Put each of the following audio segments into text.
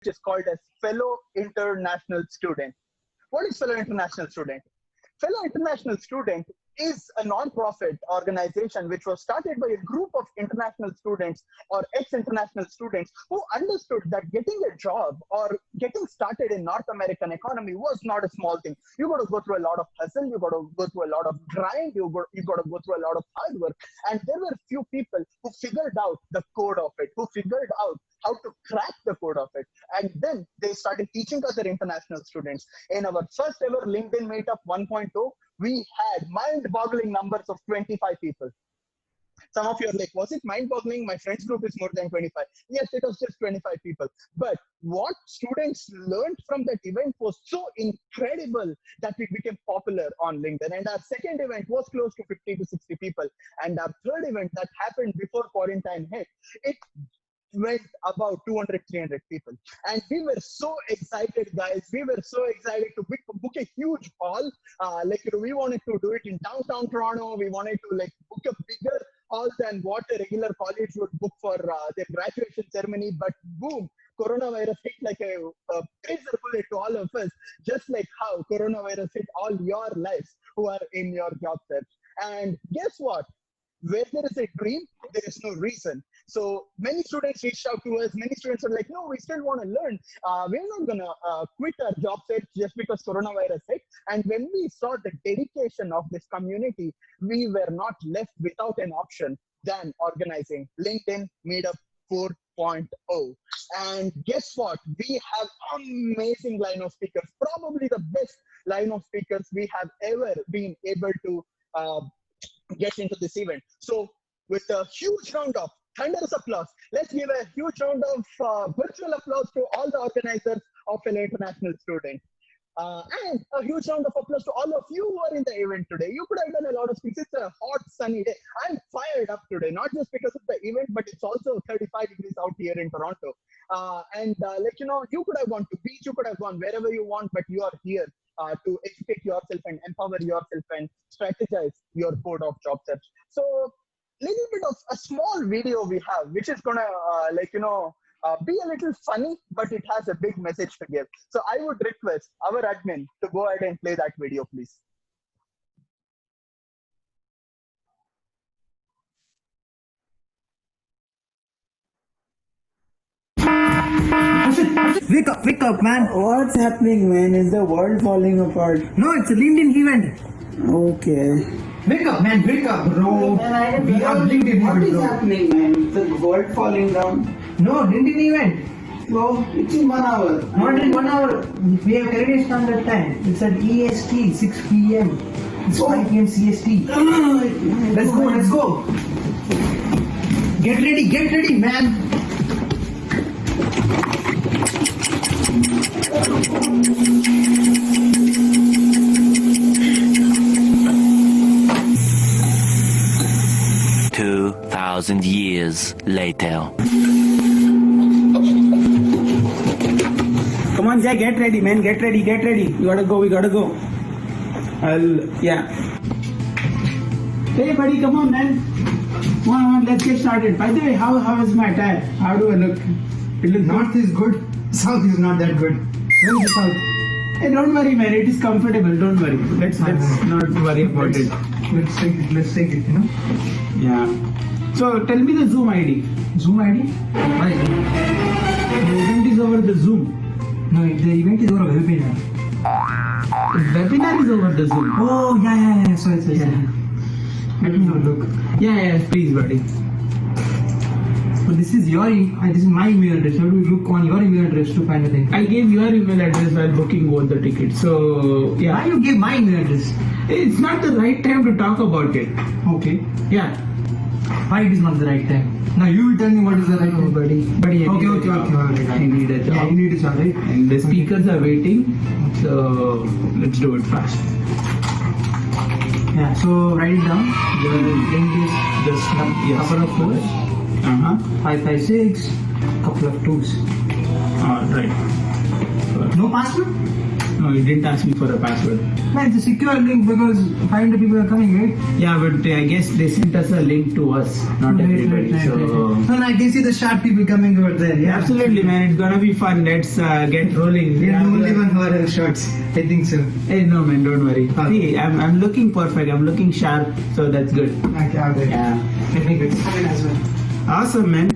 is called as Fellow International Student. What is Fellow International Student? Fellow International Student is a non-profit organization which was started by a group of international students or ex-international students who understood that getting a job or getting started in North American economy was not a small thing. You got to go through a lot of hustle, you got to go through a lot of grind, you got to go through a lot of hard work. And there were few people who figured out the code of it, who figured out how to crack the code of it. And then they started teaching other international students. In our first ever LinkedIn Meetup 1.0, we had mind-boggling numbers of 25 people. Some of you are like, was it mind-boggling? My friends group is more than 25. Yes, it was just 25 people. But what students learned from that event was so incredible that it became popular on LinkedIn. And our second event was close to 50 to 60 people. And our third event that happened before quarantine hit, it went about 200, 300 people. And we were so excited, guys. We were so excited to book a huge hall. We wanted to do it in downtown Toronto. We wanted to book a bigger hall than what a regular college would book for their graduation ceremony. But boom, coronavirus hit like a razor bullet to all of us, just like how coronavirus hit all your lives who are in your job search. And guess what? Where there is a dream, there is no reason. So many students reached out to us. Many students are like, no, we still want to learn. We're not going to quit our job search just because coronavirus hit. And when we saw the dedication of this community, we were not left without an option than organizing LinkedIn Meetup 4.0. And guess what? We have amazing line of speakers, probably the best line of speakers we have ever been able to get into this event. So with a huge round of thunderous applause, let's give a huge round of virtual applause to all the organizers of Fellow International Student. And a huge round of applause to all of you who are in the event today. You could have done a lot of things. It's a hot, sunny day. I'm fired up today, not just because of the event, but it's also 35 degrees out here in Toronto. You could have gone to beach, you could have gone wherever you want, but you are here to educate yourself and empower yourself and strategize your code of job search. So little bit of a small video we have, which is gonna be a little funny, but it has a big message to give. So I would request our admin to go ahead and play that video, please. Wake up, man. What's happening, man? Is the world falling apart? No, it's a LinkedIn event. Okay. Wake up, man. Wake up, bro. We have LinkedIn What event, is bro. happening, man? Is the world falling down? No, LinkedIn event. So, it's in 1 hour. Not in 1 hour. We have Canadian Standard Time. It's at EST, 6 p.m. It's 5 p.m. CST. Let's go. Get ready, man. Thousand years later. Come on, Jay, get ready, man. Get ready. We gotta go. Yeah. Hey, buddy, come on, man. Come on, let's get started. By the way, how is my attire? How do I look? It looks North is good. South is not that good. Where is the South? Hey, don't worry, man. It is comfortable. Don't worry. Let's not worry about it. Let's take it, Yeah. So tell me the Zoom ID. Zoom ID? Why Zoom? The event is over the Zoom. No, the event is over a webinar. The webinar is over the Zoom. Oh, yeah. Sorry. Yeah. Let me have a look. Yeah, please, buddy. So this is my email address. How do we look on your email address to find the thing? I gave your email address while booking both the tickets. So, yeah. Why you gave my email address? It's not the right time to talk about it. Okay. Yeah. Why it is not the right time? Now you will tell me what is the right time. Buddy. Okay. I need a job. Yeah, you need a job, right? And the speakers are waiting. So, let's do it fast. Yeah, so write it down. The link is just Couple of twos. 556, couple of twos. Right. No password? No, No, you didn't ask me for the password. Man, it's a secure link because 500 people are coming, right? Yeah, but I guess they sent us a link to us, not everybody. So No, I can see the sharp people coming over there. Yeah, absolutely, man, it's gonna be fun. Let's get rolling. We are the only one who are in shorts. I think so. Hey, no, man, don't worry. See, I'm looking perfect. I'm looking sharp, so that's good. Okay. Yeah. Let me get started as well. Awesome, man.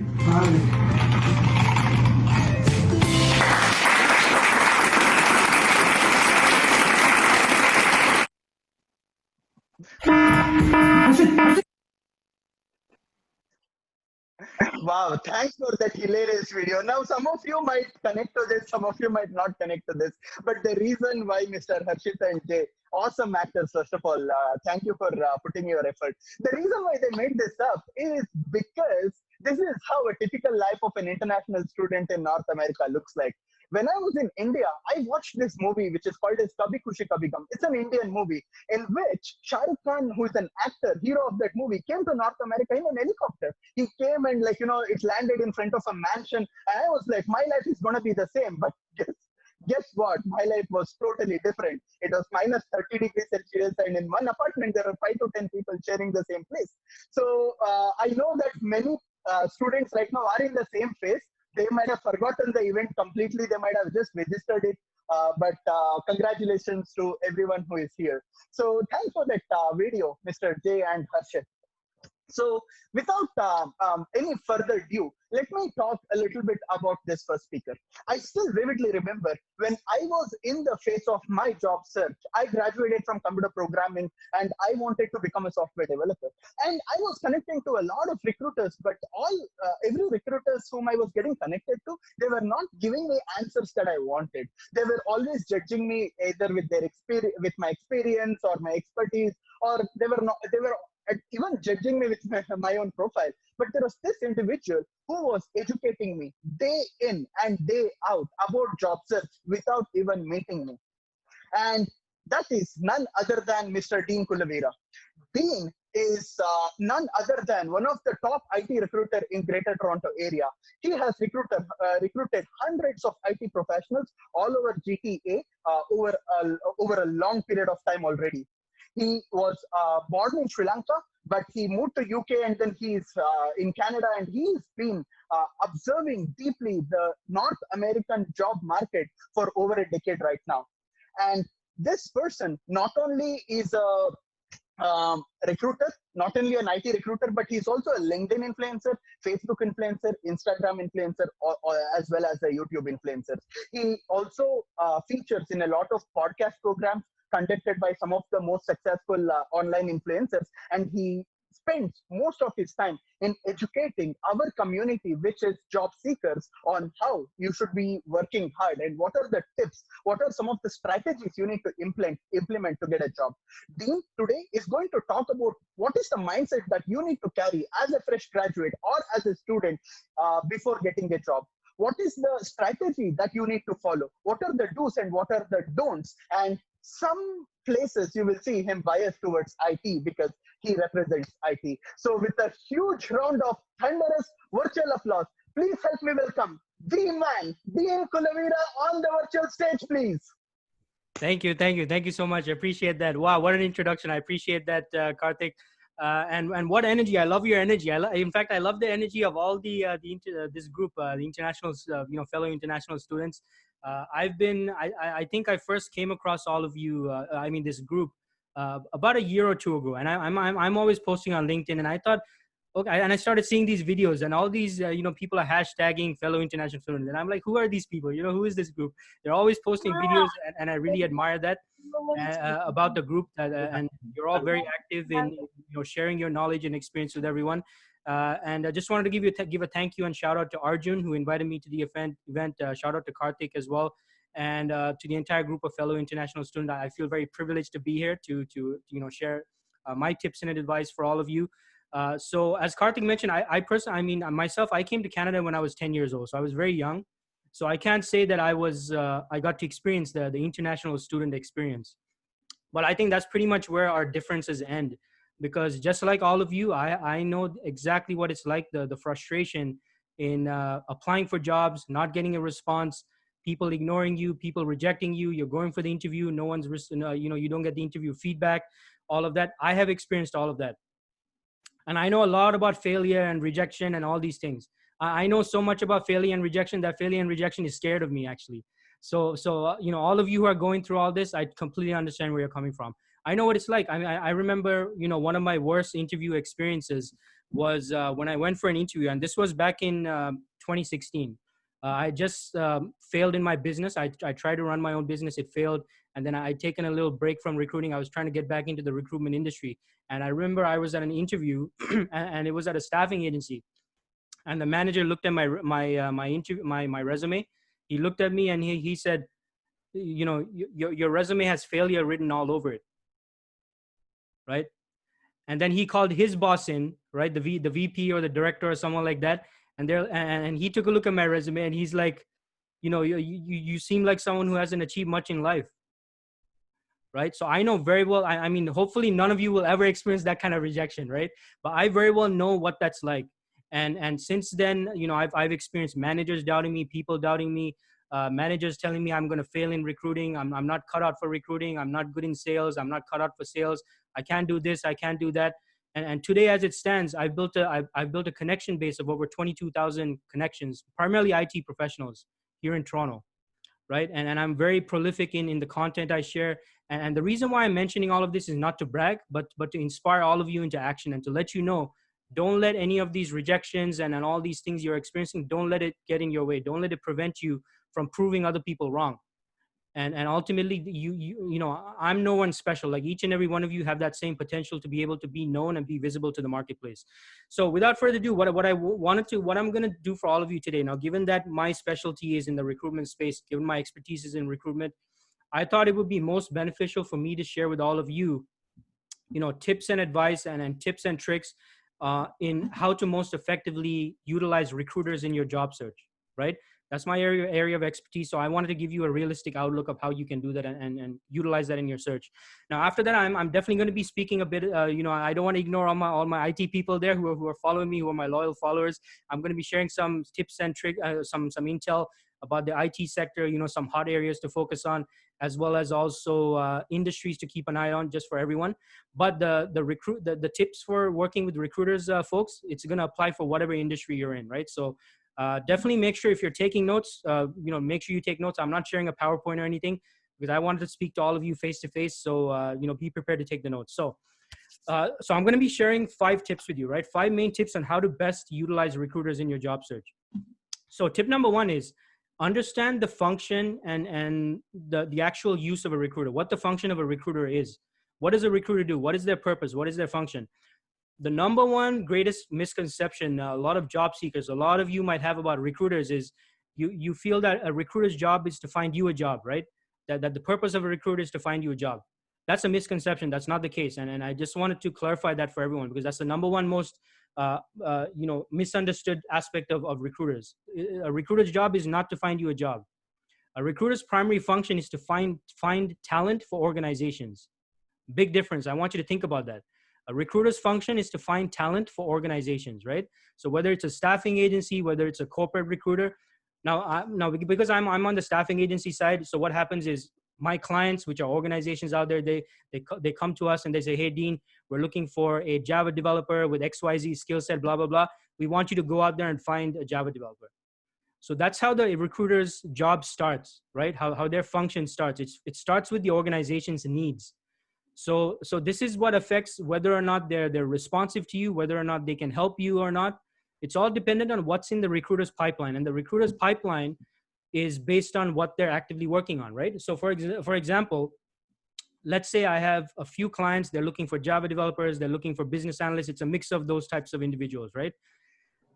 Wow, thanks for that hilarious video. Now, some of you might connect to this, some of you might not connect to this. But the reason why Mr. Harshita and Jay, awesome actors, first of all, thank you for putting your effort. The reason why they made this up is because this is how a typical life of an international student in North America looks like. When I was in India, I watched this movie which is called as Kabhi Khushi Kabhi Gum. It's an Indian movie in which Shah Rukh Khan, who is an actor, hero of that movie, came to North America in an helicopter. He came and it landed in front of a mansion. And I was like, my life is going to be the same. But guess what? My life was totally different. It was minus 30 degrees Celsius, and in one apartment, there are 5 to 10 people sharing the same place. So I know that many students right now are in the same phase. They might have forgotten the event completely. They might have just registered it. But congratulations to everyone who is here. So thanks for that video, Mr. J and Harshit. So without any further ado, let me talk a little bit about this first speaker. I still vividly remember when I was in the phase of my job search. I graduated from computer programming and I wanted to become a software developer. And I was connecting to a lot of recruiters, but every recruiters whom I was getting connected to, they were not giving me answers that I wanted. They were always judging me either with their experience, with my experience or my expertise, or they were even judging me with my own profile. But there was this individual who was educating me day in and day out about job search without even meeting me. And that is none other than Mr. Dean Kulavira. Dean is none other than one of the top IT recruiter in Greater Toronto area. He has recruited hundreds of IT professionals all over GTA over a long period of time already. He was born in Sri Lanka, but he moved to UK and then he's in Canada, and he's been observing deeply the North American job market for over a decade right now. And this person not only is a recruiter, not only an IT recruiter, but he's also a LinkedIn influencer, Facebook influencer, Instagram influencer, as well as a YouTube influencer. He also features in a lot of podcast programs conducted by some of the most successful online influencers, and he spends most of his time in educating our community, which is job seekers, on how you should be working hard and what are the tips, what are some of the strategies you need to implement to get a job. Dean today is going to talk about what is the mindset that you need to carry as a fresh graduate or as a student before getting a job. What is the strategy that you need to follow? What are the do's and what are the don'ts? And some places you will see him biased towards IT because he represents IT. So with a huge round of thunderous virtual applause, please help me welcome the man, Dean Kulavira, on the virtual stage, please. Thank you so much. I appreciate that. Wow, what an introduction. I appreciate that, Karthik. And what energy! I love your energy. In fact, I love the energy of all this group, the internationals, fellow international students. I think I first came across all of you. This group about a year or two ago, and I'm always posting on LinkedIn, and I thought, okay, and I started seeing these videos, and all these people are hashtagging fellow international students, and I'm like, who are these people? Who is this group? They're always posting videos, and I really admire that. About the group, and you're all very active in sharing your knowledge and experience with everyone. And I just wanted to give a thank you and shout out to Arjun, who invited me to the event. Shout out to Karthik as well, and to the entire group of fellow international students. I feel very privileged to be here to share my tips and advice for all of you. So as Karthik mentioned, I personally, myself, I came to Canada when I was 10 years old, so I was very young. So I can't say that I got to experience the international student experience. But I think that's pretty much where our differences end. Because just like all of you, I know exactly what it's like, the frustration in applying for jobs, not getting a response, people ignoring you, people rejecting you, you're going for the interview, no one's, you don't get the interview feedback, all of that. I have experienced all of that. And I know a lot about failure and rejection and all these things. I know so much about failure and rejection that failure and rejection is scared of me, actually. So all of you who are going through all this, I completely understand where you're coming from. I know what it's like. I mean, I remember, one of my worst interview experiences was when I went for an interview, and this was back in 2016. I just failed in my business. I tried to run my own business. It failed. And then I'd taken a little break from recruiting. I was trying to get back into the recruitment industry. And I remember I was at an interview and it was at a staffing agency. And the manager looked at my resume. He looked at me and he said, your resume has failure written all over it. Right. And then he called his boss in, right? The VP or the director or someone like that. And he took a look at my resume and he's like, you seem like someone who hasn't achieved much in life. Right. So I know very well, I mean, hopefully none of you will ever experience that kind of rejection. Right. But I very well know what that's like. And since then, I've experienced managers doubting me, people doubting me, managers telling me I'm going to fail in recruiting. I'm not cut out for recruiting. I'm not good in sales. I'm not cut out for sales. I can't do this. I can't do that. And today, as it stands, I've built a connection base of over 22,000 connections, primarily IT professionals here in Toronto. Right. And I'm very prolific in the content I share. And the reason why I'm mentioning all of this is not to brag, but to inspire all of you into action and to let you know, don't let any of these rejections and all these things you're experiencing, don't let it get in your way. Don't let it prevent you from proving other people wrong. And ultimately, I'm no one special. Like each and every one of you have that same potential to be able to be known and be visible to the marketplace. So without further ado, what I'm going to do for all of you today now, given that my specialty is in the recruitment space, given my expertise is in recruitment, I thought it would be most beneficial for me to share with all of you, tips and advice and tips and tricks in how to most effectively utilize recruiters in your job search, right? That's my area of expertise. So I wanted to give you a realistic outlook of how you can do that and utilize that in your search. Now, after that, I'm definitely going to be speaking a bit. I don't want to ignore all my IT people there who are following me, who are my loyal followers. I'm going to be sharing some tips and tricks, some intel about the IT sector. Some hot areas to focus on, as well as also industries to keep an eye on, just for everyone. But the tips for working with recruiters, folks, it's going to apply for whatever industry you're in, right? So. Definitely make sure if you're taking notes, make sure you take notes. I'm not sharing a PowerPoint or anything because I wanted to speak to all of you face to face. So, be prepared to take the notes. So I'm going to be sharing 5 tips with you, right? 5 main tips on how to best utilize recruiters in your job search. So tip number 1 is understand the function and the actual use of a recruiter, what the function of a recruiter is. What does a recruiter do? What is their purpose? What is their function? The number one greatest misconception a lot of job seekers, a lot of you might have about recruiters is you feel that a recruiter's job is to find you a job, right? That the purpose of a recruiter is to find you a job. That's a misconception. That's not the case. And I just wanted to clarify that for everyone, because that's the number one most misunderstood aspect of recruiters. A recruiter's job is not to find you a job. A recruiter's primary function is to find talent for organizations. Big difference. I want you to think about that. A recruiter's function is to find talent for organizations, right? So whether it's a staffing agency, whether it's a corporate recruiter. Now because I'm on the staffing agency side, so what happens is my clients, which are organizations out there, they come to us and they say, hey, Dean, we're looking for a Java developer with XYZ skill set, blah, blah, blah. We want you to go out there and find a Java developer. So that's how the recruiter's job starts, right? How their function starts. It starts with the organization's needs. So this is what affects whether or not they're responsive to you, whether or not they can help you or not. It's all dependent on what's in the recruiter's pipeline. And the recruiter's pipeline is based on what they're actively working on, right? So for example, let's say I have a few clients, they're looking for Java developers, they're looking for business analysts. It's a mix of those types of individuals, right?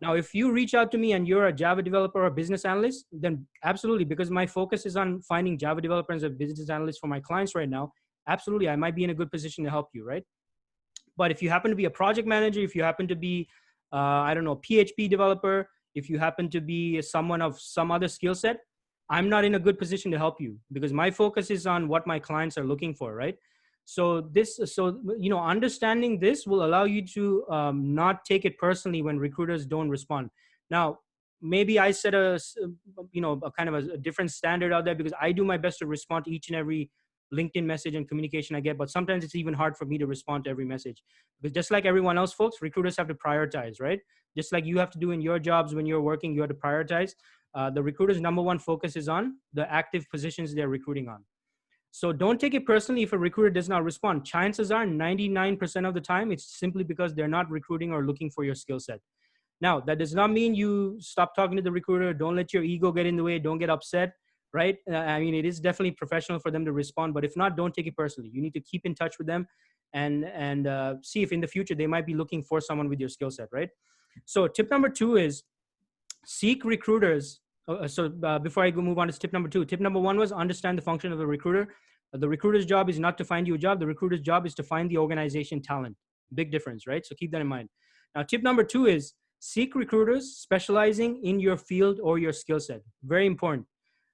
Now, if you reach out to me and you're a Java developer or business analyst, then absolutely, because my focus is on finding Java developers and business analysts for my clients right now, absolutely, I might be in a good position to help you, right? But if you happen to be a project manager, if you happen to be, PHP developer, if you happen to be someone of some other skill set, I'm not in a good position to help you because my focus is on what my clients are looking for, right? So understanding this will allow you to not take it personally when recruiters don't respond. Now, maybe I set a kind of a different standard out there, because I do my best to respond to each and every LinkedIn message and communication I get, but sometimes it's even hard for me to respond to every message. Because just like everyone else, folks, recruiters have to prioritize, right? Just like you have to do in your jobs when you're working, you have to prioritize. The recruiter's number one focus is on the active positions they're recruiting on. So don't take it personally if a recruiter does not respond. Chances are 99% of the time, it's simply because they're not recruiting or looking for your skill set. Now, that does not mean you stop talking to the recruiter. Don't let your ego get in the way. Don't get upset, right? I mean, it is definitely professional for them to respond, but if not, don't take it personally. You need to keep in touch with them and see if in the future they might be looking for someone with your skill set, right? So tip number 2 is seek recruiters. Before I move on to tip number 2, tip number 1 was understand the function of the recruiter. The recruiter's job is not to find you a job. The recruiter's job is to find the organization talent. Big difference, right? So keep that in mind. Now, tip number 2 is seek recruiters specializing in your field or your skill set. Very important.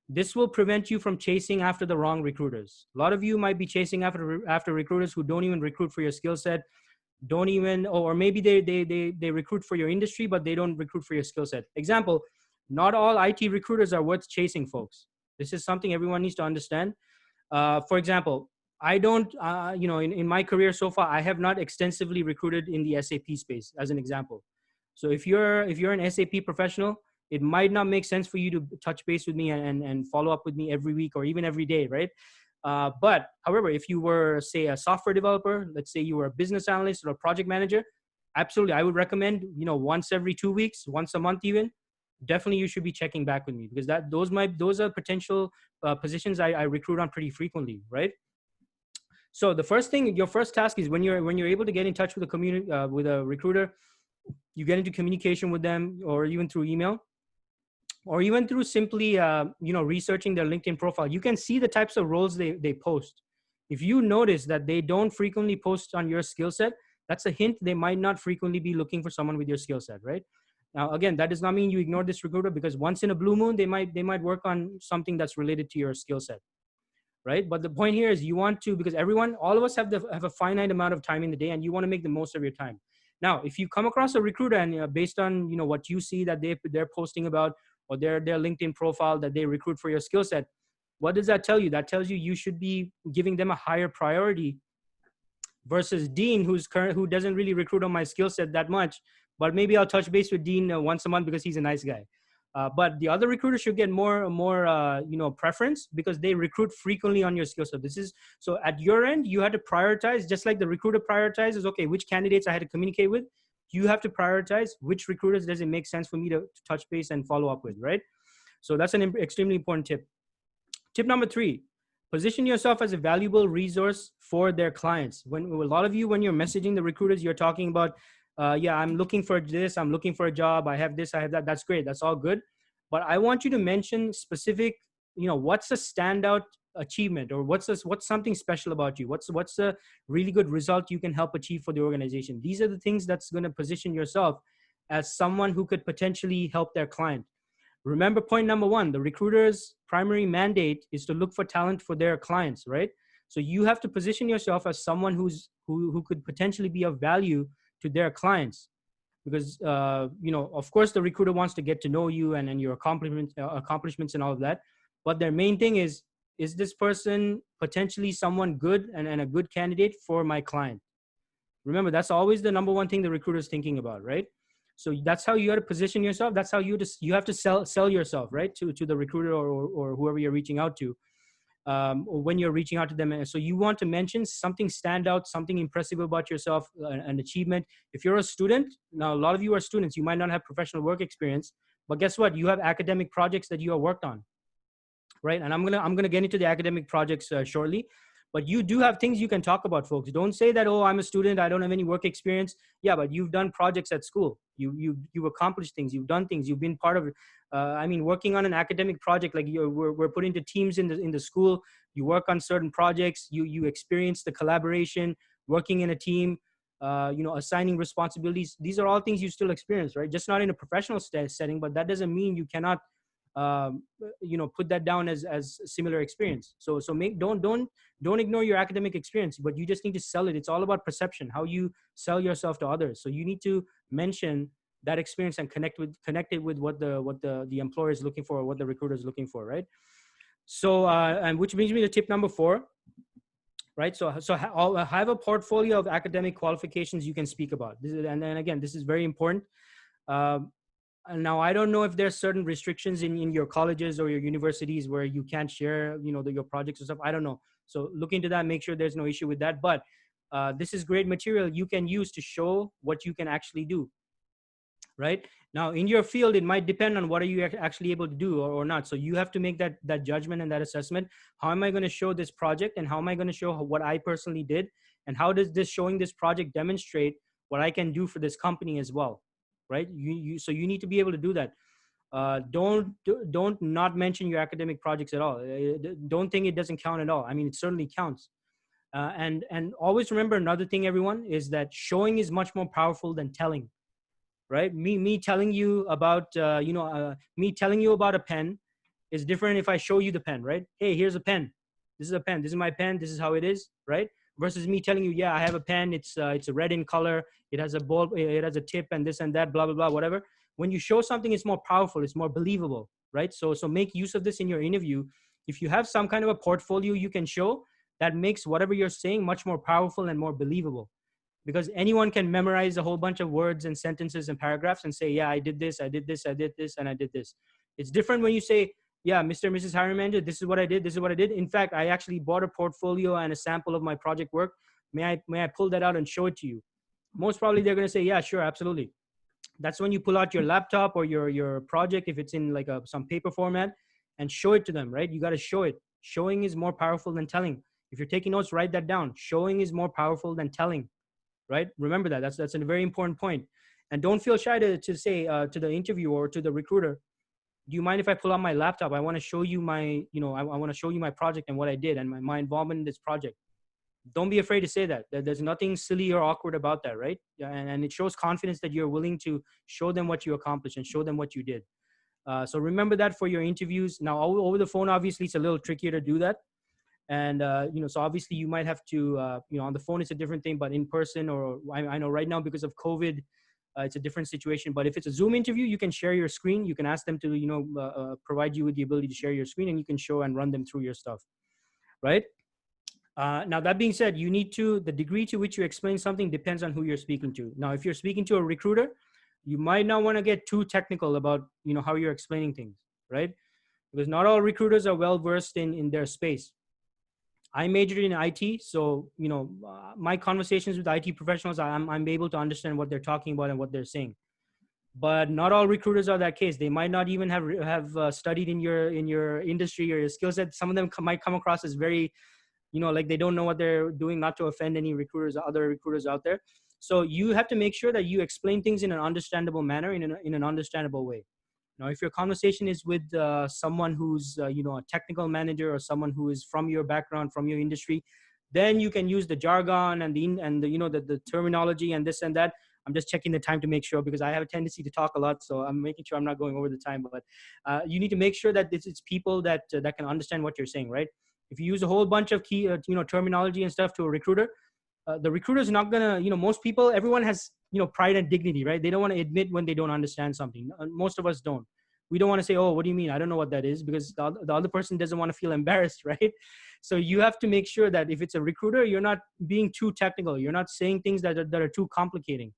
This will prevent you from chasing after the wrong recruiters. A lot of you might be chasing after recruiters who don't even recruit for your skill set, don't even, or maybe they recruit for your industry, but they don't recruit for your skill set. Example, not all IT recruiters are worth chasing, folks. This is something everyone needs to understand. For example, I don't, in my career so far, I have not extensively recruited in the SAP space, as an example. So if you're an SAP professional, it might not make sense for you to touch base with me and follow up with me every week or even every day, right? But however, if you were, say, a software developer, let's say you were a business analyst or a project manager, absolutely, I would recommend, once every 2 weeks, once a month even, definitely you should be checking back with me, because those are potential positions I recruit on pretty frequently, right? So the first thing, your first task is when you're able to get in touch with a community, with a recruiter, you get into communication with them, or even through email, or even through simply, researching their LinkedIn profile. You can see the types of roles they post. If you notice that they don't frequently post on your skill set, that's a hint they might not frequently be looking for someone with your skill set, right? Now, again, that does not mean you ignore this recruiter, because once in a blue moon, they might work on something that's related to your skill set, right? But the point here is you want to, because all of us have a finite amount of time in the day, and you want to make the most of your time. Now, if you come across a recruiter and based on what you see that they're posting about, or their LinkedIn profile that they recruit for your skill set, what does that tell you? That tells you should be giving them a higher priority versus Dean, who doesn't really recruit on my skill set that much, but maybe I'll touch base with Dean once a month because he's a nice guy. But the other recruiters should get more preference, because they recruit frequently on your skill set. So at your end, you had to prioritize, just like the recruiter prioritizes, okay, which candidates I had to communicate with. You have to prioritize which recruiters does it make sense for me to touch base and follow up with, right? So that's an extremely important tip. Tip number 3, position yourself as a valuable resource for their clients. When a lot of you, when you're messaging the recruiters, you're talking about, I'm looking for this, I'm looking for a job, I have this, I have that. That's great. That's all good. But I want you to mention specific, what's a standout achievement, or what's something special about you? What's a really good result you can help achieve for the organization? These are the things that's going to position yourself as someone who could potentially help their client. Remember point number 1, the recruiter's primary mandate is to look for talent for their clients, right? So you have to position yourself as someone who could potentially be of value to their clients, because of course the recruiter wants to get to know you and your accomplishments and all of that, but their main thing is this person potentially someone good and a good candidate for my client? Remember, that's always the number 1 thing the recruiter is thinking about, right? So that's how you have to position yourself. That's how you have to sell yourself, right, to the recruiter or whoever you're reaching out to, or when you're reaching out to them. And so you want to mention something stand out, something impressive about yourself, an achievement. If you're a student, now a lot of you are students, you might not have professional work experience, but guess what? You have academic projects that you have worked on, right? And I'm gonna get into the academic projects shortly. But you do have things you can talk about, folks. Don't say that, oh, I'm a student, I don't have any work experience. Yeah, but you've done projects at school. You've accomplished things. You've done things. You've been part of it. Working on an academic project, like we're put into teams in the school. You work on certain projects. You experience the collaboration, working in a team. Assigning responsibilities. These are all things you still experience, right? Just not in a professional setting, but that doesn't mean you cannot put that down as similar experience. So don't ignore your academic experience, but you just need to sell it. It's all about perception, how you sell yourself to others. So you need to mention that experience and connect it with what the employer is looking for, or what the recruiter is looking for, right? So and which brings me to tip number 4, right? So have a portfolio of academic qualifications you can speak about. This is, and then again, this is very important. And now I don't know if there's certain restrictions in your colleges or your universities where you can't share, your projects and stuff. I don't know. So look into that, make sure there's no issue with that. But this is great material you can use to show what you can actually do, right? Now in your field, it might depend on what are you actually able to do or not. So you have to make that judgment and that assessment. How am I going to show this project, and how am I going to show what I personally did, and how does this showing this project demonstrate what I can do for this company as well, right? So you need to be able to do that. Don't not mention your academic projects at all. Don't think it doesn't count at all. I mean, it certainly counts. And always remember another thing, everyone, is that showing is much more powerful than telling, right? Me telling you about me telling you about a pen is different if I show you the pen, right? Hey, here's a pen. This is a pen. This is my pen. This is how it is, right? Versus me telling you, yeah, I have a pen. It's a red in color. It has a bulb. It has a tip and this and that, blah blah blah, whatever. When you show something, it's more powerful. It's more believable, right? So make use of this in your interview. If you have some kind of a portfolio you can show, that makes whatever you're saying much more powerful and more believable. Because anyone can memorize a whole bunch of words and sentences and paragraphs and say, yeah, I did this, I did this, I did this, and I did this. It's different when you say, yeah, Mr. and Mrs. Hiring Manager, this is what I did, this is what I did. In fact, I actually bought a portfolio and a sample of my project work. May I pull that out and show it to you? Most probably they're going to say, yeah, sure, absolutely. That's when you pull out your laptop or your project, if it's in like some paper format, and show it to them, right? You got to show it. Showing is more powerful than telling. If you're taking notes, write that down. Showing is more powerful than telling, right? Remember that. That's a very important point. And don't feel shy to say to the interviewer or to the recruiter, do you mind if I pull out my laptop? I want to show you my, I want to show you my project and what I did and my involvement in this project. Don't be afraid to say that. There's nothing silly or awkward about that, right? And it shows confidence that you're willing to show them what you accomplished and show them what you did. So remember that for your interviews. Now, over the phone, obviously, it's a little trickier to do that. And, so obviously you might have to, on the phone, it's a different thing, but in person, or I know right now because of COVID, it's a different situation. But if it's a Zoom interview, you can share your screen. You can ask them to, provide you with the ability to share your screen, and you can show and run them through your stuff, right? Now, that being said, the degree to which you explain something depends on who you're speaking to. Now, if you're speaking to a recruiter, you might not want to get too technical about, how you're explaining things, right? Because not all recruiters are well-versed in their space. I majored in IT, so, my conversations with IT professionals, I'm able to understand what they're talking about and what they're saying. But not all recruiters are that case. They might not even have studied in your industry or your skill set. Some of them might come across as very, like they don't know what they're doing, not to offend any other recruiters out there. So you have to make sure that you explain things in an understandable manner, in an understandable way. Now, if your conversation is with someone who's, a technical manager or someone who is from your background, from your industry, then you can use the jargon and the terminology and this and that. I'm just checking the time to make sure, because I have a tendency to talk a lot. So I'm making sure I'm not going over the time, but you need to make sure that it's people that can understand what you're saying, right? If you use a whole bunch of key, terminology and stuff to a recruiter, the recruiter is not gonna, most people, everyone has, pride and dignity, right? They don't want to admit when they don't understand something. Most of us don't. We don't want to say, oh, what do you mean? I don't know what that is, because the other person doesn't want to feel embarrassed, right? So you have to make sure that if it's a recruiter, you're not being too technical. You're not saying things that are too complicating.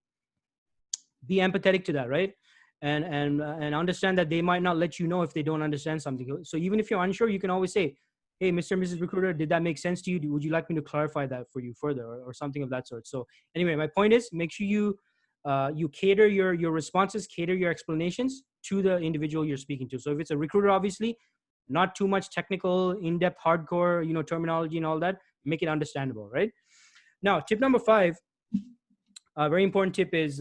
Be empathetic to that, right? And understand that they might not let you know if they don't understand something. So even if you're unsure, you can always say, hey, Mr. and Mrs. Recruiter, did that make sense to you? Would you like me to clarify that for you further, or something of that sort? So anyway, my point is, make sure you cater your responses, cater your explanations to the individual you're speaking to. So if it's a recruiter, obviously, not too much technical, in-depth, hardcore, terminology and all that. Make it understandable, right? Now, tip number 5, a very important tip is,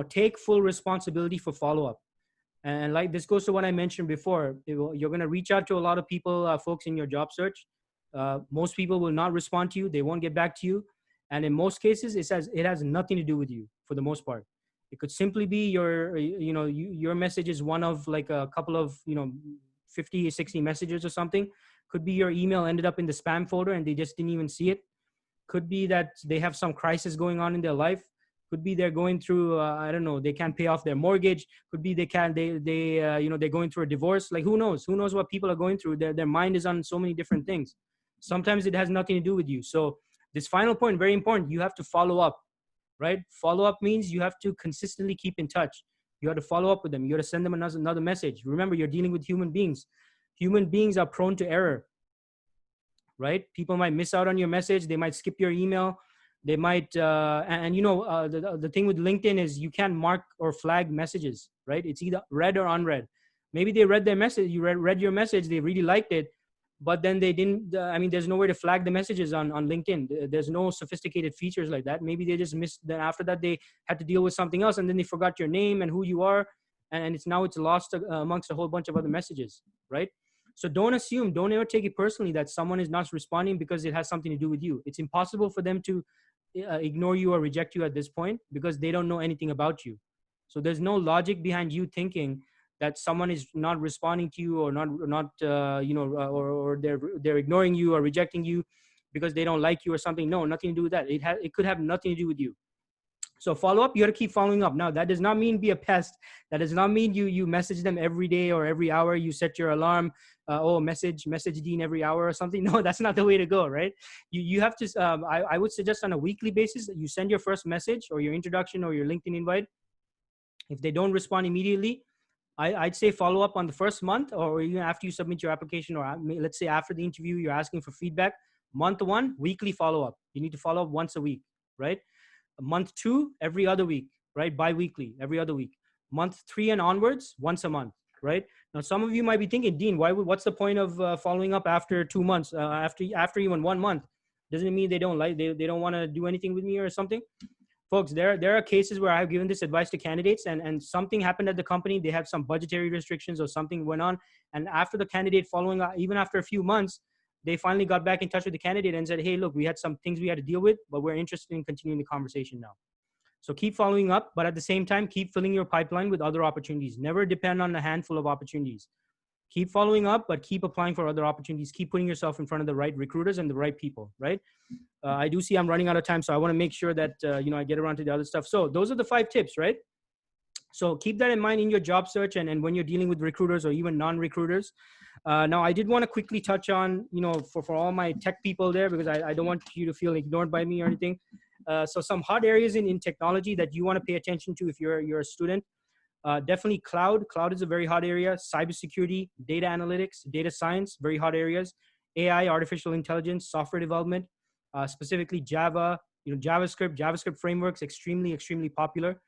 take full responsibility for follow-up. And like this goes to what I mentioned before, you're going to reach out to a lot of people, folks in your job search. Most people will not respond to you. They won't get back to you. And in most cases, it has nothing to do with you for the most part. It could simply be your message is one of like a couple of, 50, 60 messages or something. Could be your email ended up in the spam folder and they just didn't even see it. Could be that they have some crisis going on in their life. Could be they're going through, I don't know, they can't pay off their mortgage. Could be they're going through a divorce. Like, who knows what people are going through. Their mind is on so many different things. Sometimes it has nothing to do with you. So this final point, very important. You have to follow up, right? Follow up means you have to consistently keep in touch. You have to follow up with them. You have to send them another message. Remember, you're dealing with human beings. Human beings are prone to error, right? People might miss out on your message. They might skip your email. They might, the thing with LinkedIn is you can't mark or flag messages, right? It's either read or unread. Maybe they read their message, you read your message, they really liked it, but then they didn't, there's no way to flag the messages on LinkedIn. There's no sophisticated features like that. Maybe they just missed, then after that, they had to deal with something else, and then they forgot your name and who you are, and it's lost amongst a whole bunch of other messages, right? So don't assume, don't ever take it personally that someone is not responding because it has something to do with you. It's impossible for them to ignore you or reject you at this point because they don't know anything about you. So there's no logic behind you thinking that someone is not responding to you or or they're ignoring you or rejecting you because they don't like you or something. No, nothing to do with that. It could have nothing to do with you. So follow up, you got to keep following up. Now, that does not mean be a pest. That does not mean you message them every day or every hour. You set your alarm, message Dean every hour or something. No, that's not the way to go, right? You have to, I would suggest on a weekly basis that you send your first message or your introduction or your LinkedIn invite. If they don't respond immediately, I'd say follow up on the first month or even after you submit your application, or let's say after the interview, you're asking for feedback. Month 1, weekly follow up. You need to follow up once a week, right? Month 2, every other week, right? Bi-weekly, every other week. Month 3 and onwards, once a month, right? Now, some of you might be thinking, Dean, what's the point of following up after 2 months, after even 1 month? Doesn't it mean they don't want to do anything with me or something? Folks, there are cases where I've given this advice to candidates and something happened at the company. They have some budgetary restrictions or something went on. And after the candidate following up, even after a few months, they finally got back in touch with the candidate and said, hey, look, we had some things we had to deal with, but we're interested in continuing the conversation now. So keep following up, but at the same time, keep filling your pipeline with other opportunities. Never depend on a handful of opportunities. Keep following up, but keep applying for other opportunities. Keep putting yourself in front of the right recruiters and the right people, right? I do see I'm running out of time, so I want to make sure that, I get around to the other stuff. So those are the 5 tips, right? So keep that in mind in your job search and when you're dealing with recruiters or even non-recruiters. Now, I did want to quickly touch on, for all my tech people there, because I don't want you to feel ignored by me or anything. So some hot areas in technology that you want to pay attention to if you're a student. Definitely cloud. Cloud is a very hot area. Cybersecurity, data analytics, data science, very hot areas. AI, artificial intelligence, software development, specifically Java, JavaScript frameworks, extremely, extremely popular.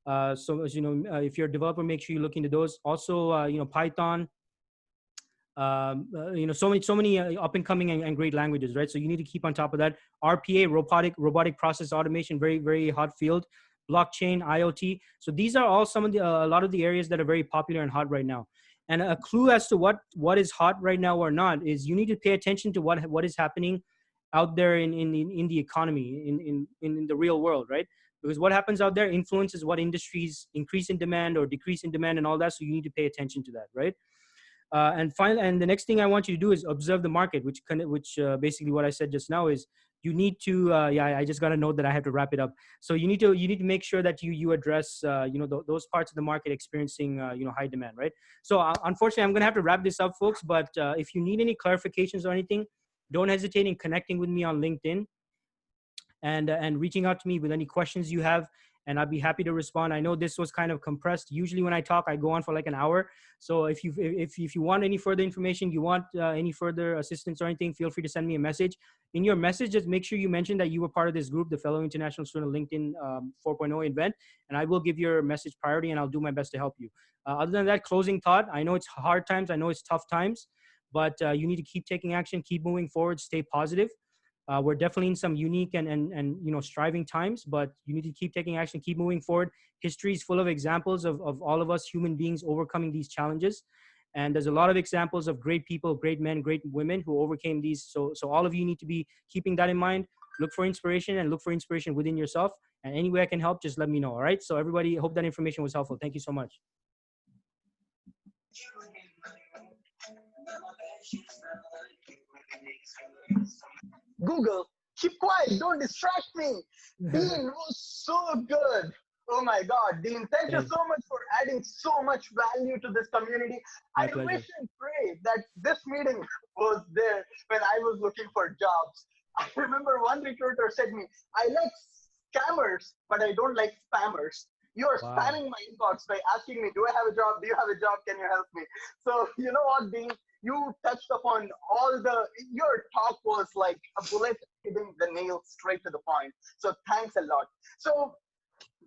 So as you know, if you're a developer, make sure you look into those. Also, Python, so many up and coming and great languages, right? So you need to keep on top of that. RPA, robotic process automation, very, very hot field. Blockchain, IoT. So these are all some of a lot of the areas that are very popular and hot right now. And a clue as to what is hot right now or not is you need to pay attention to what is happening out there in the economy, in the real world, right? Because what happens out there influences what industries increase in demand or decrease in demand and all that. So you need to pay attention to that, right? And the next thing I want you to do is observe the market, which basically what I said just now is you need to, I just got a note that I have to wrap it up. So you need to make sure that you address, those parts of the market experiencing, high demand, right? So unfortunately, I'm going to have to wrap this up, folks. But if you need any clarifications or anything, don't hesitate in connecting with me on LinkedIn and reaching out to me with any questions you have. And I'd be happy to respond. I know this was kind of compressed. Usually when I talk, I go on for like an hour. So if you want any further information, you want any further assistance or anything, feel free to send me a message. In your message, just make sure you mention that you were part of this group, the Fellow International Student LinkedIn 4.0 event, and I will give your message priority and I'll do my best to help you. Other than that, closing thought, I know it's hard times. I know it's tough times, but you need to keep taking action, keep moving forward, stay positive. We're definitely in some unique and striving times, but you need to keep taking action, keep moving forward. History is full of examples of all of us human beings overcoming these challenges. And there's a lot of examples of great people, great men, great women who overcame these. So all of you need to be keeping that in mind. Look for inspiration and look for inspiration within yourself. And any way I can help, just let me know. All right. So everybody, hope that information was helpful. Thank you so much. Google keep quiet, don't distract me. Dean was so good. Oh my God, Dean, thank you so much for adding so much value to this community. My I pleasure. wish and pray that this meeting was there when I was looking for jobs. I remember one recruiter said me, I like scammers, but I don't like spammers. You are Wow. spamming my inbox by asking me, do I have a job? Do you have a job? Can you help me? So, you know what, Dean? You touched upon your talk was like a bullet hitting the nail straight to the point. So thanks a lot. So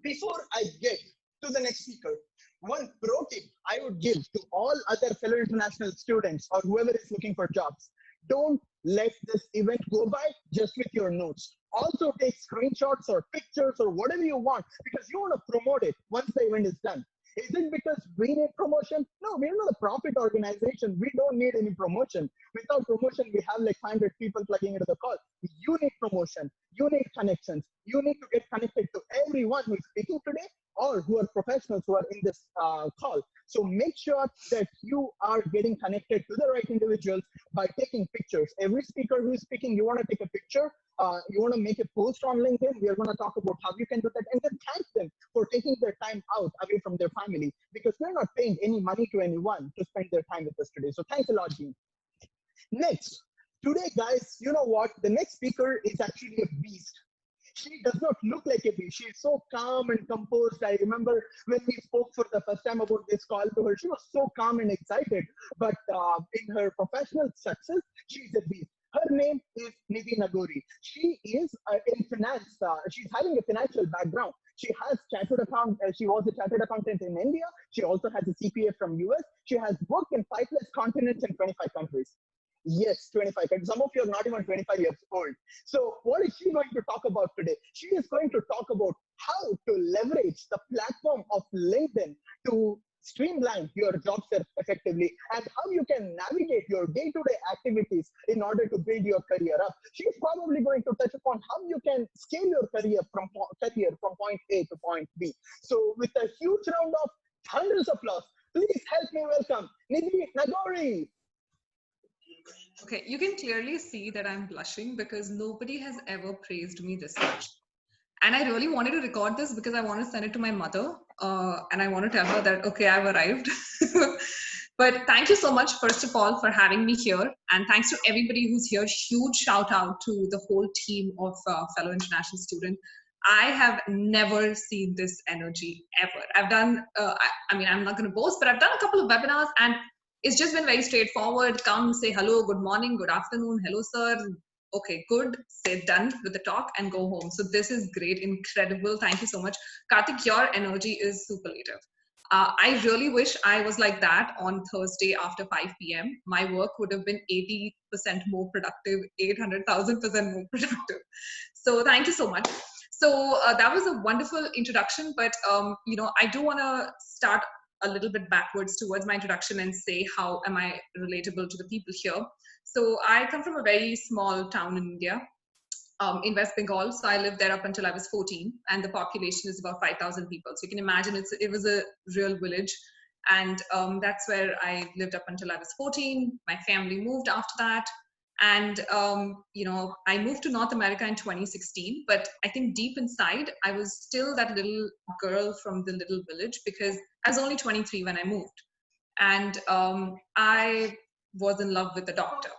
before I get to the next speaker, one pro tip I would give to all other fellow international students or whoever is looking for jobs: don't let this event go by just with your notes. Also take screenshots or pictures or whatever you want, because you want to promote it once the event is done. Is it because we need promotion? No, we're not a profit organization. We don't need any promotion. Without promotion, we have like 100 people plugging into the call. You need promotion. You need connections. You need to get connected to everyone who is speaking today or who are professionals who are in this call. So make sure that you are getting connected to the right individuals by taking pictures. Every speaker who is speaking, you want to take a picture. You want to make a post on LinkedIn. We are going to talk about how you can do that, and then thank them for taking their time out away from their family, because we're not paying any money to anyone to spend their time with us today. So thanks a lot, Dean. Next, today, guys, you know what? The next speaker is actually a beast. She does not look like a beast. She is so calm and composed. I remember when we spoke for the first time about this call to her, she was so calm and excited. But in her professional success, she's a beast. Her name is Nidhi Nagori. She is in finance. She's having a financial background. She has chartered account. She was a chartered accountant in India. She also has a CPA from US. She has worked in 5+ continents and 25 countries. Yes, 25. And some of you are not even 25 years old. So what is she going to talk about today? She is going to talk about how to leverage the platform of LinkedIn to streamline your job search effectively, and how you can navigate your day-to-day activities in order to build your career up. She's probably going to touch upon how you can scale your career from point A to point B. So with a huge round of thunderous applause, please help me welcome Nidhi Nagori. Okay, you can clearly see that I'm blushing because nobody has ever praised me this much. And I really wanted to record this because I want to send it to my mother and I want to tell her that, okay, I've arrived. But thank you so much, first of all, for having me here. And thanks to everybody who's here. Huge shout out to the whole team of fellow international students. I have never seen this energy ever. I've done, I mean, I'm not going to boast, but I've done a couple of webinars and it's just been very straightforward. Come, say hello, good morning, good afternoon, hello, sir. Okay, good, say done with the talk and go home. So this is great, incredible. Thank you so much. Karthik, your energy is superlative. I really wish I was like that on Thursday after 5 p.m. My work would have been 80% more productive, 800,000% more productive. So thank you so much. So that was a wonderful introduction, but you know, I do want to start a little bit backwards towards my introduction and say how am I relatable to the people here. So I come from a very small town in India, in West Bengal. So I lived there up until I was 14, and the population is about 5,000 people. So you can imagine it was a real village, and that's where I lived up until I was 14. My family moved after that, and you know, I moved to North America in 2016. But I think deep inside, I was still that little girl from the little village because I was only 23 when I moved, and I was in love with the doctor.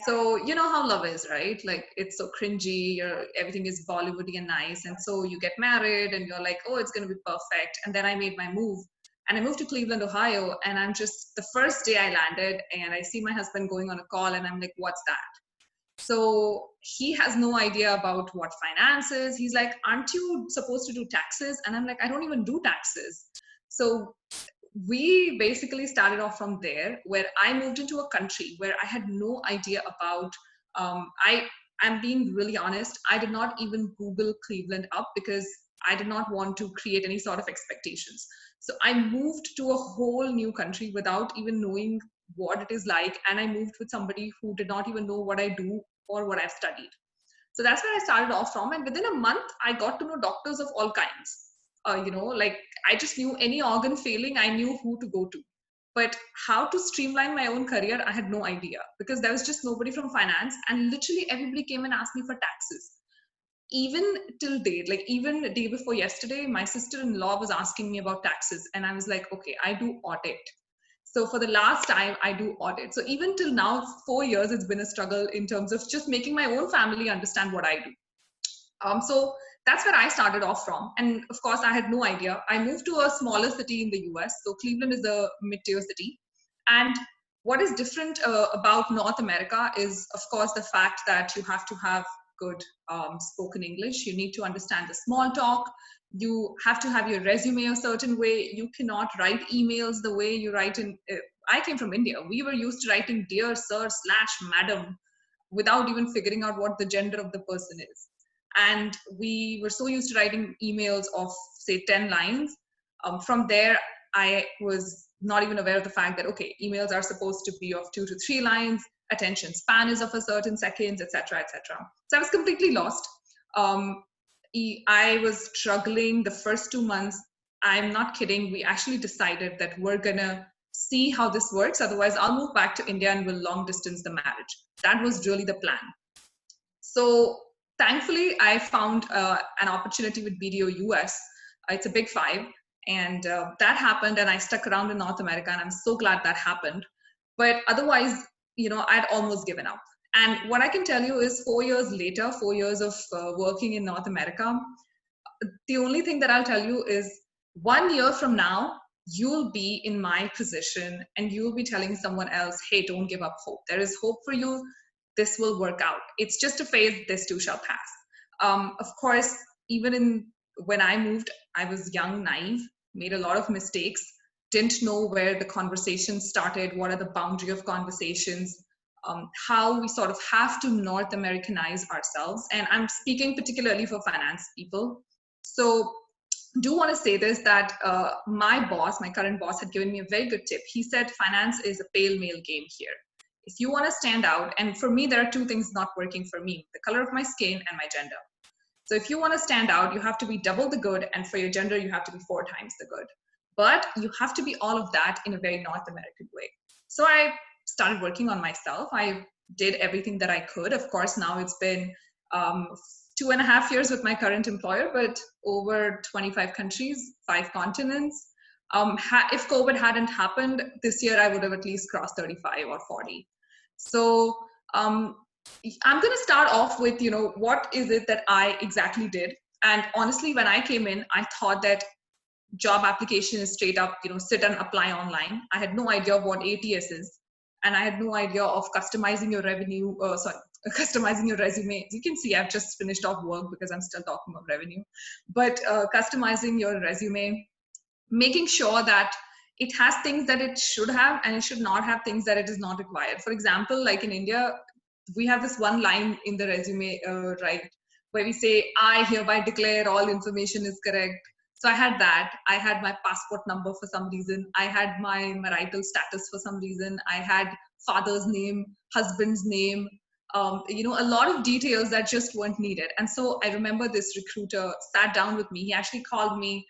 So you know how love is, right? Like it's so cringy, everything is Bollywoody and nice, and so you get married and you're like, oh, it's gonna be perfect. And then I made my move, and I moved to Cleveland, Ohio, and I'm just, the first day I landed and I see my husband going on a call and I'm like, what's that? So he has no idea about what finance is. He's like, aren't you supposed to do taxes? And I'm like, I don't even do taxes. So we basically started off from there, where I moved into a country where I had no idea about, I'm being really honest, I did not even Google Cleveland up because I did not want to create any sort of expectations. So I moved to a whole new country without even knowing what it is like. And I moved with somebody who did not even know what I do or what I've studied. So that's where I started off from. And within a month, I got to know doctors of all kinds. You know, like I just knew any organ failing, I knew who to go to. But how to streamline my own career, I had no idea, because there was just nobody from finance, and literally everybody came and asked me for taxes. Even till date, like even the day before yesterday, my sister-in-law was asking me about taxes, and I was like, okay, I do audit. So for the last time, I do audit. So even till now, 4 years, it's been a struggle in terms of just making my own family understand what I do. So that's where I started off from. And of course, I had no idea. I moved to a smaller city in the US. So Cleveland is a mid-tier city. And what is different about North America is, of course, the fact that you have to have good spoken English. You need to understand the small talk. You have to have your resume a certain way. You cannot write emails the way you write in. I came from India. We were used to writing dear sir / madam without even figuring out what the gender of the person is. And we were so used to writing emails of, say, 10 lines. From there, I was not even aware of the fact that, okay, emails are supposed to be of 2 to 3 lines, attention span is of a certain seconds, etc., etc. So I was completely lost. I was struggling the first 2 months. I'm not kidding. We actually decided that we're going to see how this works. Otherwise, I'll move back to India and we'll long distance the marriage. That was really the plan. So thankfully, I found an opportunity with BDO US. It's a big 5. And that happened, and I stuck around in North America, and I'm so glad that happened. But otherwise, I'd almost given up. And what I can tell you is 4 years later, 4 years of working in North America, the only thing that I'll tell you is 1 year from now, you'll be in my position and you'll be telling someone else, hey, don't give up hope. There is hope for you. This will work out. It's just a phase. This too shall pass. Of course, even when I moved, I was young, naive, made a lot of mistakes, didn't know where the conversation started, what are the boundary of conversations, how we sort of have to North Americanize ourselves. And I'm speaking particularly for finance people. So do want to say this, that my current boss had given me a very good tip. He said, finance is a pale male game here. If you want to stand out, and for me, there are 2 things not working for me, the color of my skin and my gender. So if you want to stand out, you have to be double the good, and for your gender, you have to be 4 times the good. But you have to be all of that in a very North American way. So I started working on myself. I did everything that I could. Of course, now it's been 2.5 years with my current employer, but over 25 countries, 5 continents. If COVID hadn't happened this year, I would have at least crossed 35 or 40. So I'm going to start off with, what is it that I exactly did? And honestly, when I came in, I thought that job application is straight up, sit and apply online. I had no idea of what ATS is. And I had no idea of customizing your customizing your resume. As you can see, I've just finished off work because I'm still talking about revenue. But customizing your resume, making sure that it has things that it should have and it should not have things that it is not required. For example, like in India, we have this one line in the resume, right, where we say, I hereby declare all information is correct. So I had that. I had my passport number for some reason. I had my marital status for some reason. I had father's name, husband's name, a lot of details that just weren't needed. And so I remember this recruiter sat down with me. He actually called me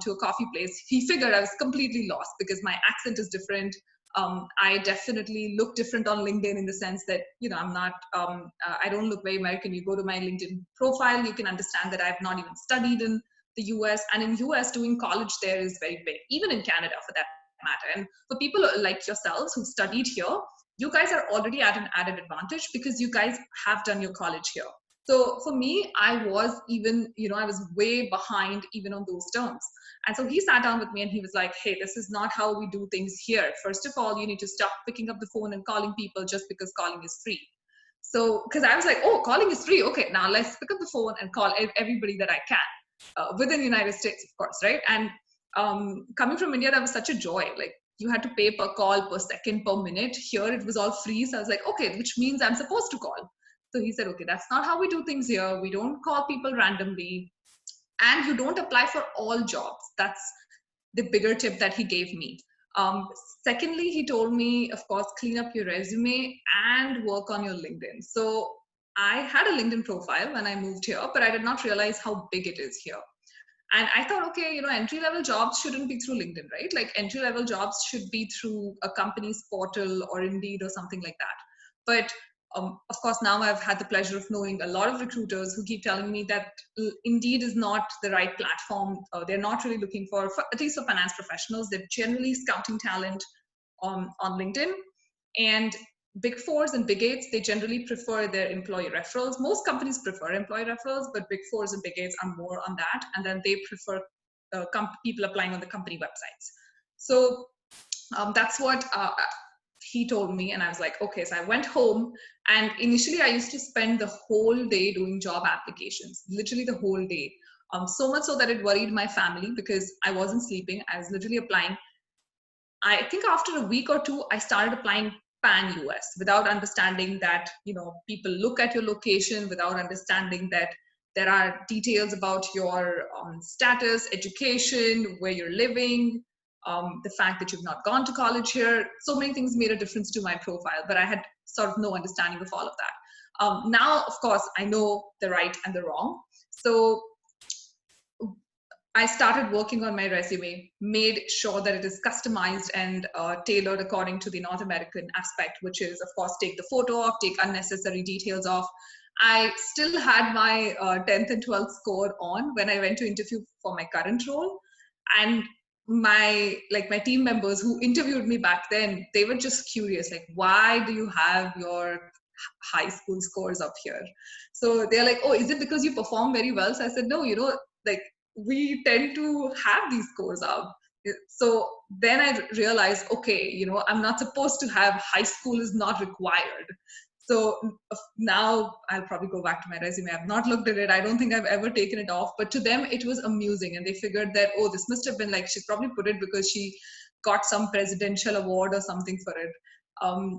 to a coffee place. He figured I was completely lost because my accent is different. I definitely look different on LinkedIn in the sense that, I'm not, I don't look very American. You go to my LinkedIn profile, you can understand that I've not even studied in the US, and in US doing college there is very big, even in Canada for that matter. And for people like yourselves who studied here, you guys are already at an added advantage because you guys have done your college here. So for me, I was even, I was way behind even on those terms. And so he sat down with me and he was like, hey, this is not how we do things here. First of all, you need to stop picking up the phone and calling people just because calling is free. So, because I was like, oh, calling is free. Okay, now let's pick up the phone and call everybody that I can. Within the United States, of course, right? And coming from India, that was such a joy. Like, you had to pay per call, per second, per minute. Here, it was all free. So I was like, okay, which means I'm supposed to call. So he said, okay, that's not how we do things here. We don't call people randomly. And you don't apply for all jobs. That's the bigger tip that he gave me. Secondly, he told me, of course, clean up your resume and work on your LinkedIn. So I had a LinkedIn profile when I moved here, but I did not realize how big it is here. And I thought, okay, entry-level jobs shouldn't be through LinkedIn, right? Like entry-level jobs should be through a company's portal or Indeed or something like that. But of course, now I've had the pleasure of knowing a lot of recruiters who keep telling me that Indeed is not the right platform. They're not really looking for, at least for finance professionals, they're generally scouting talent on LinkedIn. And Big Fours and Big Eights, they generally prefer their employee referrals. Most companies prefer employee referrals, but Big Fours and Big Eights are more on that. And then they prefer people applying on the company websites. So that's what he told me. And I was like, okay. So I went home, and initially I used to spend the whole day doing job applications, literally the whole day. So much so that it worried my family because I wasn't sleeping. I was literally applying. I think after a week or two, I started applying pan-US without understanding that, people look at your location, without understanding that there are details about your status, education, where you're living, the fact that you've not gone to college here. So many things made a difference to my profile, but I had sort of no understanding of all of that. Now, of course, I know the right and the wrong. So I started working on my resume, made sure that it is customized and tailored according to the North American aspect, which is, of course, take the photo off, take unnecessary details off. I still had my 10th and 12th score on when I went to interview for my current role. And my team members who interviewed me back then, they were just curious, like, why do you have your high school scores up here? So they're like, oh, is it because you perform very well? So I said, no, we tend to have these scores up. So then I realized, okay, I'm not supposed to have, high school is not required. So now I'll probably go back to my resume. I've not looked at it. I don't think I've ever taken it off, but to them it was amusing. And they figured that, oh, this must have been she probably put it because she got some presidential award or something for it.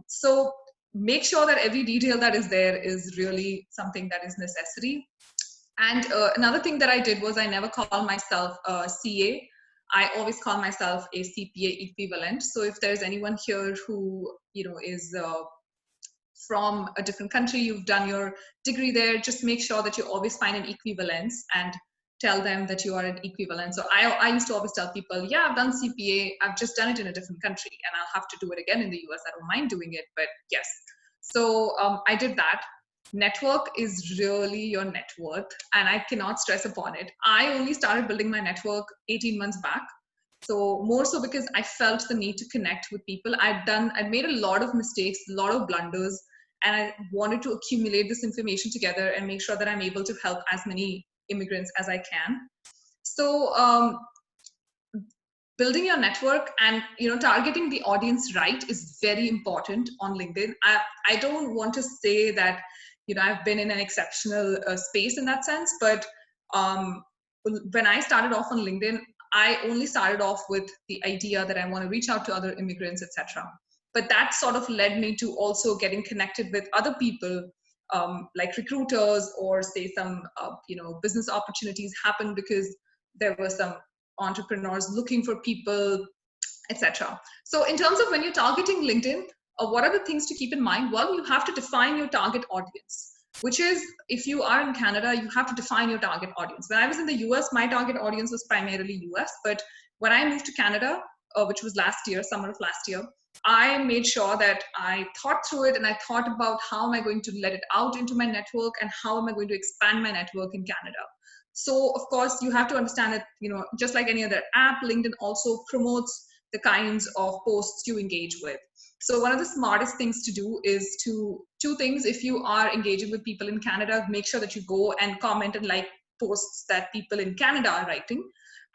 So make sure that every detail that is there is really something that is necessary. And another thing that I did was I never call myself a CA. I always call myself a CPA equivalent. So if there's anyone here who, is from a different country, you've done your degree there, just make sure that you always find an equivalence and tell them that you are an equivalent. So I used to always tell people, yeah, I've done CPA. I've just done it in a different country and I'll have to do it again in the US. I don't mind doing it, but yes. So I did that. Network is really your net worth, and I cannot stress upon it. I only started building my network 18 months back. So more so because I felt the need to connect with people. I'd made a lot of mistakes, a lot of blunders, and I wanted to accumulate this information together and make sure that I'm able to help as many immigrants as I can. So building your network and targeting the audience right is very important on LinkedIn. I don't want to say that I've been in an exceptional space in that sense, but when I started off on LinkedIn, I only started off with the idea that I want to reach out to other immigrants, etc. But that sort of led me to also getting connected with other people, like recruiters, or say some business opportunities happened because there were some entrepreneurs looking for people, etc. So in terms of when you're targeting LinkedIn, what are the things to keep in mind? Well, you have to define your target audience, which is, if you are in Canada, you have to define your target audience. When I was in the US, my target audience was primarily US, but when I moved to Canada, which was last year, summer of last year, I made sure that I thought through it and I thought about how am I going to let it out into my network and how am I going to expand my network in Canada. So of course, you have to understand that, just like any other app, LinkedIn also promotes the kinds of posts you engage with. So one of the smartest things to do is two things. If you are engaging with people in Canada, make sure that you go and comment and like posts that people in Canada are writing.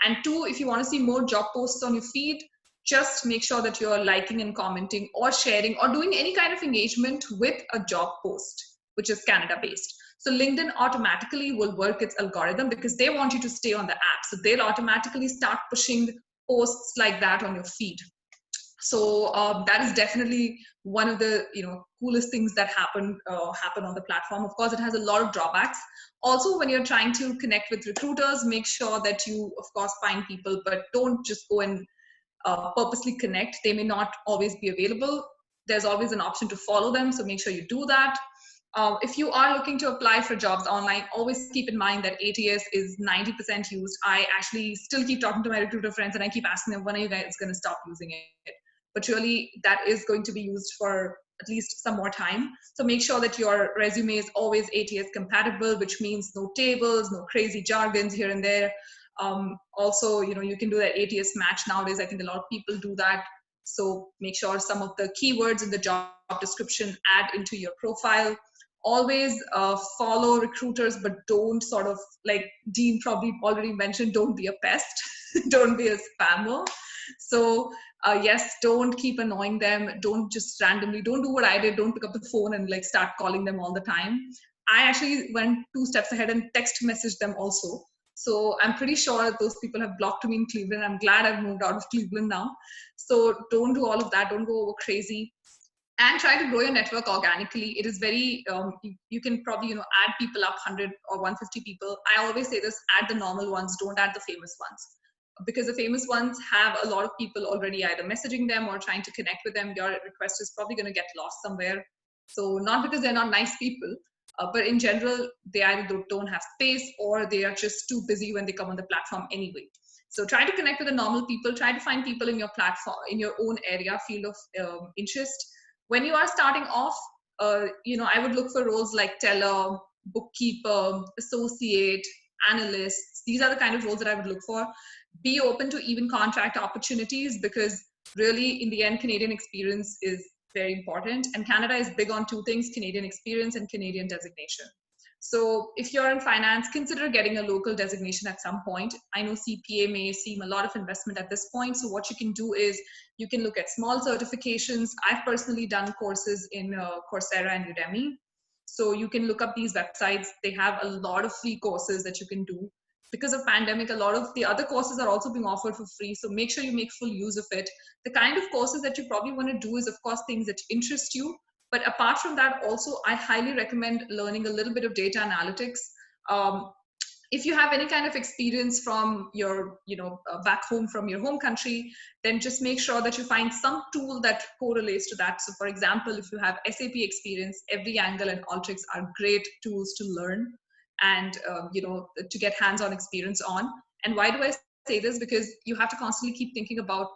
And two, if you want to see more job posts on your feed, just make sure that you're liking and commenting or sharing or doing any kind of engagement with a job post, which is Canada based. So LinkedIn automatically will work its algorithm because they want you to stay on the app. So they'll automatically start pushing posts like that on your feed. So that is definitely one of the coolest things that happen on the platform. Of course, it has a lot of drawbacks. Also, when you're trying to connect with recruiters, make sure that you, of course, find people, but don't just go and purposely connect. They may not always be available. There's always an option to follow them, so make sure you do that. If you are looking to apply for jobs online, always keep in mind that ATS is 90% used. I actually still keep talking to my recruiter friends and I keep asking them, when are you guys going to stop using it? But really, that is going to be used for at least some more time. So make sure that your resume is always ATS compatible, which means no tables, no crazy jargons here and there. Also, you can do that ATS match nowadays. I think a lot of people do that. So make sure some of the keywords in the job description add into your profile. Always follow recruiters, but don't sort of, like Dean probably already mentioned, don't be a pest. Don't be a spammer. So yes, don't keep annoying them. Don't just randomly, don't do what I did. Don't pick up the phone and like start calling them all the time. I actually went 2 steps ahead and text messaged them also. So I'm pretty sure that those people have blocked me in Cleveland. I'm glad I've moved out of Cleveland now. So don't do all of that. Don't go over crazy. And try to grow your network organically. It is very, you can probably, add people up 100 or 150 people. I always say this, add the normal ones, don't add the famous ones. Because the famous ones have a lot of people already either messaging them or trying to connect with them. Your request is probably going to get lost somewhere. So not because they're not nice people, but in general, they either don't have space or they are just too busy when they come on the platform anyway. So try to connect with the normal people, try to find people in your platform, in your own area, field of interest. When you are starting off, I would look for roles like teller, bookkeeper, associate, analysts. These are the kind of roles that I would look for. Be open to even contract opportunities, because really in the end, Canadian experience is very important. And Canada is big on 2 things, Canadian experience and Canadian designation. So if you're in finance, consider getting a local designation at some point. I know CPA may seem a lot of investment at this point. So what you can do is you can look at small certifications. I've personally done courses in Coursera and Udemy. So you can look up these websites. They have a lot of free courses that you can do. Because of pandemic, a lot of the other courses are also being offered for free. So make sure you make full use of it. The kind of courses that you probably want to do is, of course, things that interest you. But apart from that, also, I highly recommend learning a little bit of data analytics. If you have any kind of experience from your, back home from your home country, then just make sure that you find some tool that correlates to that. So for example, if you have SAP experience, Every Angle and Alteryx are great tools to learn and, to get hands-on experience on. And why do I say this? Because you have to constantly keep thinking about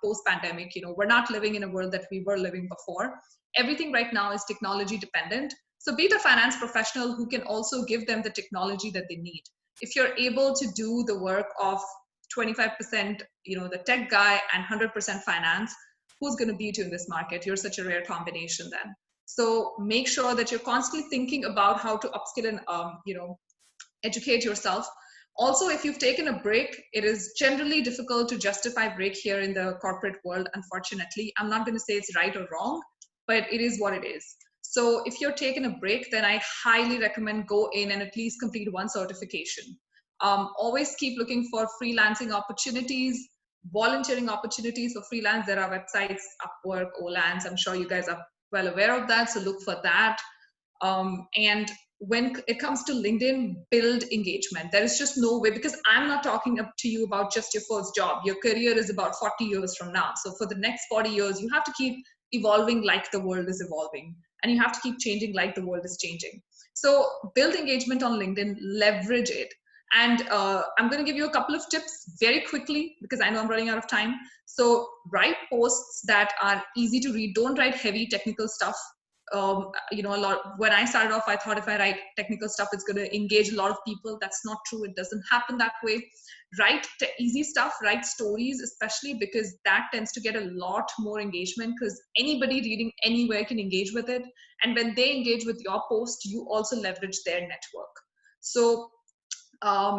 post-pandemic. We're not living in a world that we were living before. Everything right now is technology dependent. So be it a finance professional who can also give them the technology that they need. If you're able to do the work of 25%, the tech guy and 100% finance, who's going to beat you in this market? You're such a rare combination then. So make sure that you're constantly thinking about how to upskill and, educate yourself. Also, if you've taken a break, it is generally difficult to justify break here in the corporate world, unfortunately. I'm not going to say it's right or wrong, but it is what it is. So if you're taking a break, then I highly recommend go in and at least complete 1 certification. Always keep looking for freelancing opportunities, volunteering opportunities for freelance. There are websites, Upwork, Olans. I'm sure you guys are well aware of that. So look for that. And when it comes to LinkedIn, build engagement. There is just no way, because I'm not talking up to you about just your first job. Your career is about 40 years from now. So for the next 40 years, you have to keep evolving like the world is evolving. And you have to keep changing like the world is changing. So build engagement on LinkedIn, leverage it. And I'm going to give you a couple of tips very quickly, because I know I'm running out of time. So write posts that are easy to read. Don't write heavy technical stuff. When I started off, I thought if I write technical stuff, it's going to engage a lot of people. That's not true. It doesn't happen that way. Write easy stuff, write stories, especially because that tends to get a lot more engagement, because anybody reading anywhere can engage with it. And when they engage with your post, you also leverage their network. So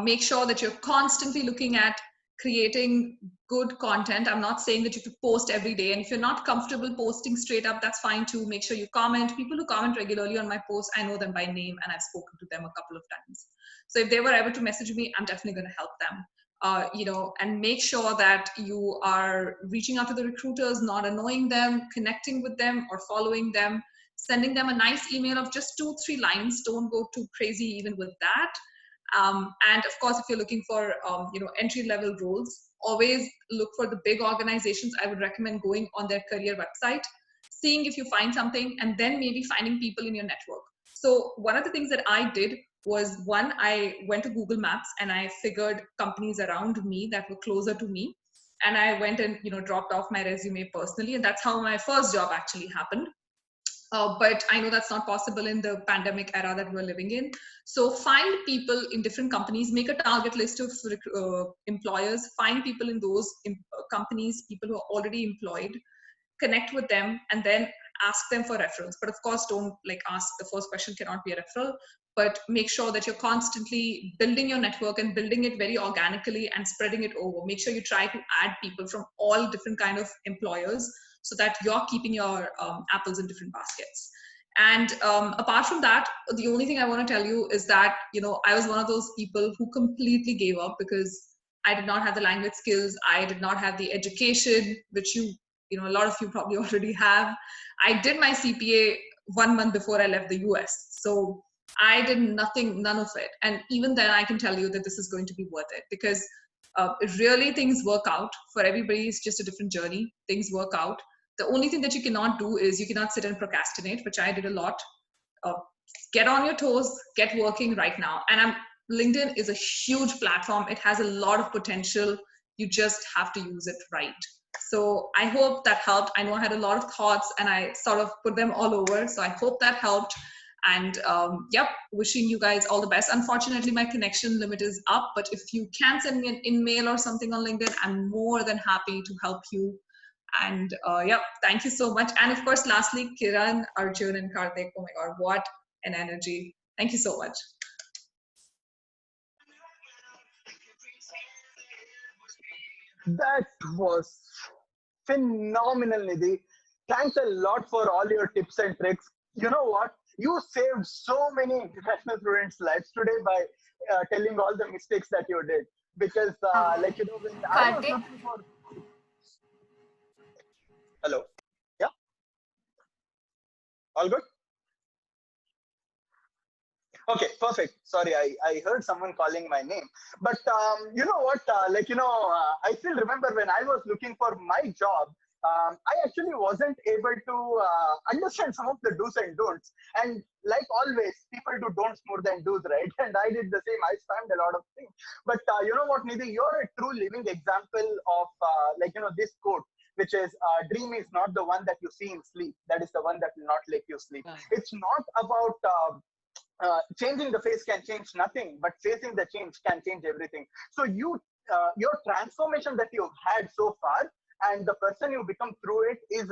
make sure that you're constantly looking at creating good content. I'm not saying that you have to post every day. And if you're not comfortable posting straight up, that's fine too. Make sure you comment. People who comment regularly on my posts, I know them by name and I've spoken to them a couple of times. So if they were ever to message me, I'm definitely going to help them. And make sure that you are reaching out to the recruiters, not annoying them, connecting with them or following them, sending them a nice email of just 2-3 lines. Don't go too crazy even with that. And of course, if you're looking for, entry-level roles, always look for the big organizations. I would recommend going on their career website, seeing if you find something, and then maybe finding people in your network. So one of the things that I did was, one, I went to Google Maps and I figured companies around me that were closer to me. And I went and, dropped off my resume personally. And that's how my first job actually happened. But I know that's not possible in the pandemic era that we're living in. So find people in different companies, make a target list of employers, find people in those companies, people who are already employed, connect with them, and then ask them for referrals. But of course, don't ask, the first question cannot be a referral, but make sure that you're constantly building your network and building it very organically and spreading it over. Make sure you try to add people from all different kind of employers, so that you're keeping your apples in different baskets. And apart from that, the only thing I want to tell you is that, I was one of those people who completely gave up because I did not have the language skills. I did not have the education, which a lot of you probably already have. I did my CPA 1 month before I left the US. So I did none of it. And even then, I can tell you that this is going to be worth it, because really things work out for everybody. It's just a different journey. Things work out. The only thing that you cannot do is you cannot sit and procrastinate, which I did a lot. Get on your toes, get working right now. And LinkedIn is a huge platform. It has a lot of potential. You just have to use it right. So I hope that helped. I know I had a lot of thoughts and I sort of put them all over. So I hope that helped. And yep, wishing you guys all the best. Unfortunately, my connection limit is up, but if you can send me an email or something on LinkedIn, I'm more than happy to help you. And yep, thank you so much. And of course, lastly, Kiran, Arjun, and Karthik, oh my God, what an energy. Thank you so much. That was phenomenal, Nidhi. Thanks a lot for all your tips and tricks. You know what? You saved so many international students' lives today by telling all the mistakes that you did. Because, when I was Karthik, looking for. Hello? Yeah? All good? Okay, perfect. Sorry, I heard someone calling my name. But you know what? I still remember when I was looking for my job, I actually wasn't able to understand some of the do's and don'ts. And like always, people do don'ts more than do's, right? And I did the same. I spammed a lot of things. But you know what, Nidhi? You're a true living example of, this quote, which is, dream is not the one that you see in sleep. That is the one that will not let you sleep. It's not about... changing the face can change nothing, but facing the change can change everything. So your transformation that you've had so far, and the person you become through it is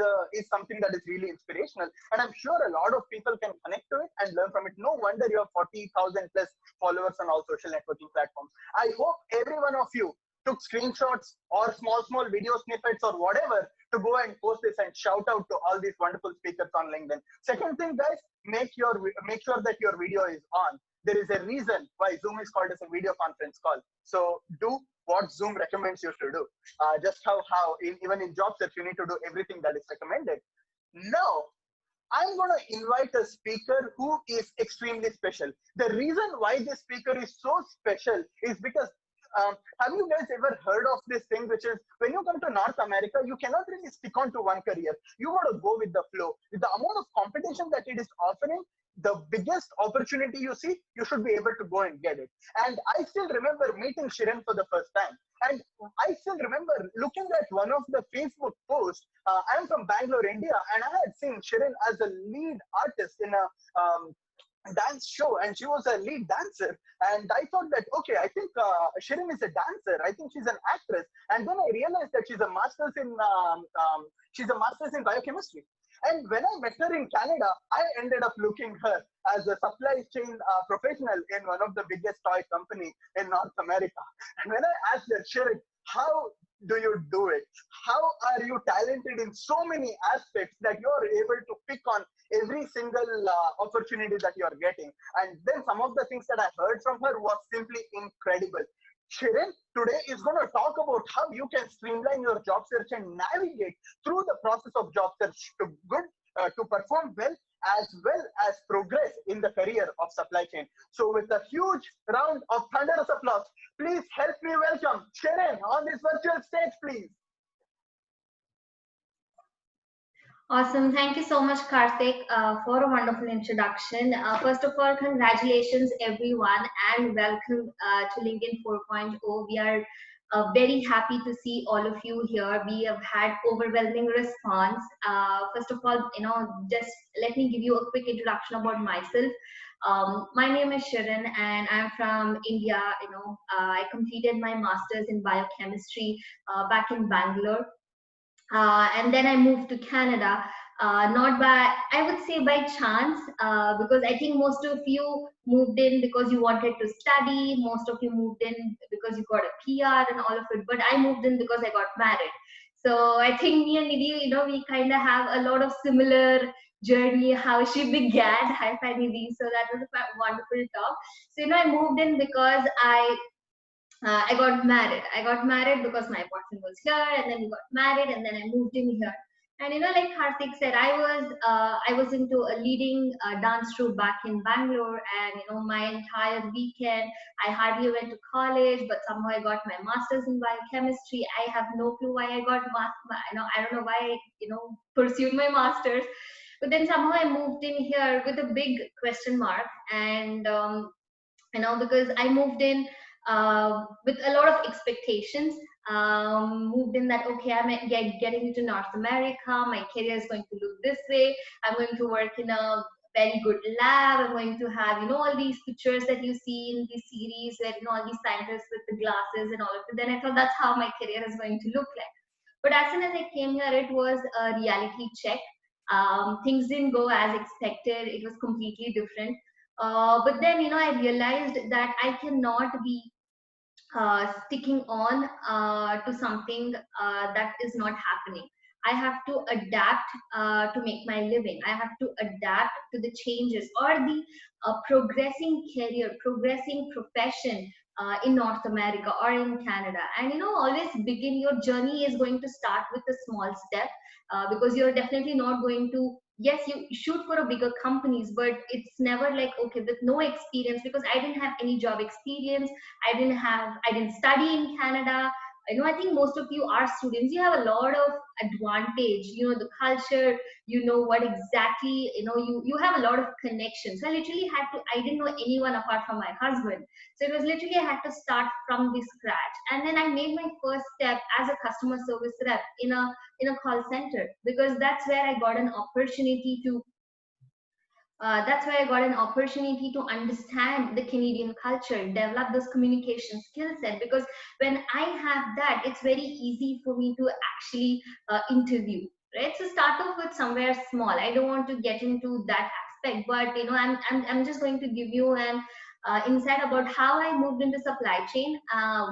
something that is really inspirational. And I'm sure a lot of people can connect to it and learn from it. No wonder you have 40,000 plus followers on all social networking platforms. I hope every one of you took screenshots or small video snippets or whatever to go and post this and shout out to all these wonderful speakers on LinkedIn. Second thing, guys, make sure that your video is on. There is a reason why Zoom is called as a video conference call. So do what Zoom recommends you to do. Just even in job search, you need to do everything that is recommended. Now, I'm going to invite a speaker who is extremely special. The reason why this speaker is so special is because have you guys ever heard of this thing, which is when you come to North America, you cannot really stick on to one career. You got to go with the flow. With the amount of competition that it is offering, the biggest opportunity you see, you should be able to go and get it. And I still remember meeting Shirin for the first time. And I still remember looking at one of the Facebook posts. I'm from Bangalore, India, and I had seen Shirin as a lead artist in a dance show, and she was a lead dancer. And I thought that, okay, I think Shirin is a dancer. I think she's an actress. And then I realized that she's a master's in biochemistry. And when I met her in Canada, I ended up looking her as a supply chain professional in one of the biggest toy company in North America. And when I asked her, Shirin, how do you do it? How are you talented in so many aspects that you're able to pick on every single opportunity that you're getting? And then some of the things that I heard from her was simply incredible. Shirin today is going to talk about how you can streamline your job search and navigate through the process of job search to perform well as progress in the career of supply chain. So with a huge round of thunderous applause, please help me welcome Shirin on this virtual stage, please. Awesome. Thank you so much, Karthik, for a wonderful introduction. First of all, congratulations, everyone, and welcome to LinkedIn 4.0. We are very happy to see all of you here. We have had overwhelming response. First of all, just let me give you a quick introduction about myself. My name is Sharon, and I'm from India. I completed my master's in biochemistry back in Bangalore, and then I moved to Canada. Not by, I would say by chance, because I think most of you moved in because you wanted to study. Most of you moved in because you got a PR and all of it. But I moved in because I got married. So I think me and Nidhi, we kind of have a lot of similar journey, how she began. Hi, Fi Nidhi. So that was a wonderful talk. So, I moved in because I got married. I got married because my boyfriend was here, and then we got married, and then I moved in here. And like Hardik said, I was into a leading dance troupe back in Bangalore, and my entire weekend I hardly went to college, but somehow I got my master's in biochemistry. I have no clue why I got I don't know why I pursued my master's, but then somehow I moved in here with a big question mark, and because I moved in with a lot of expectations. Moved in that, okay, I'm getting into North America. My career is going to look this way. I'm going to work in a very good lab. I'm going to have, all these pictures that you see in these series where, all these scientists with the glasses and all of it. Then I thought that's how my career is going to look like. But as soon as I came here, it was a reality check. Things didn't go as expected. It was completely different. But then, I realized that I cannot be sticking on to something that is not happening. I have to adapt to make my living. I have to adapt to the changes or the progressing career, progressing profession in North America or in Canada. And always begin your journey is going to start with a small step, because you're definitely not going to. Yes, you shoot for a bigger companies, but it's never like, okay, with no experience, because I didn't have any job experience. I didn't study in Canada. I think most of you are students. You have a lot of advantage. The culture. What exactly. You have a lot of connections. So I literally had to. I didn't know anyone apart from my husband. So it was literally I had to start from the scratch. And then I made my first step as a customer service rep in a call center, because that's where I got an opportunity to understand the Canadian culture, develop this communication skill set. Because when I have that, it's very easy for me to actually interview, right? So start off with somewhere small. I don't want to get into that aspect, but I'm just going to give you an insight about how I moved into supply chain,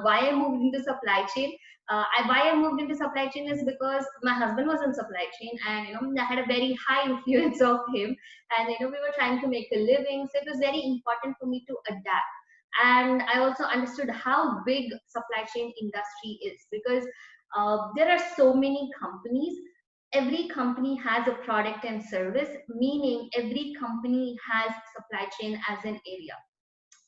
why I moved into supply chain. Why I moved into supply chain is because my husband was in supply chain, and I had a very high influence of him, and we were trying to make a living. So it was very important for me to adapt. And I also understood how big supply chain industry is, because there are so many companies. Every company has a product and service, meaning every company has supply chain as an area,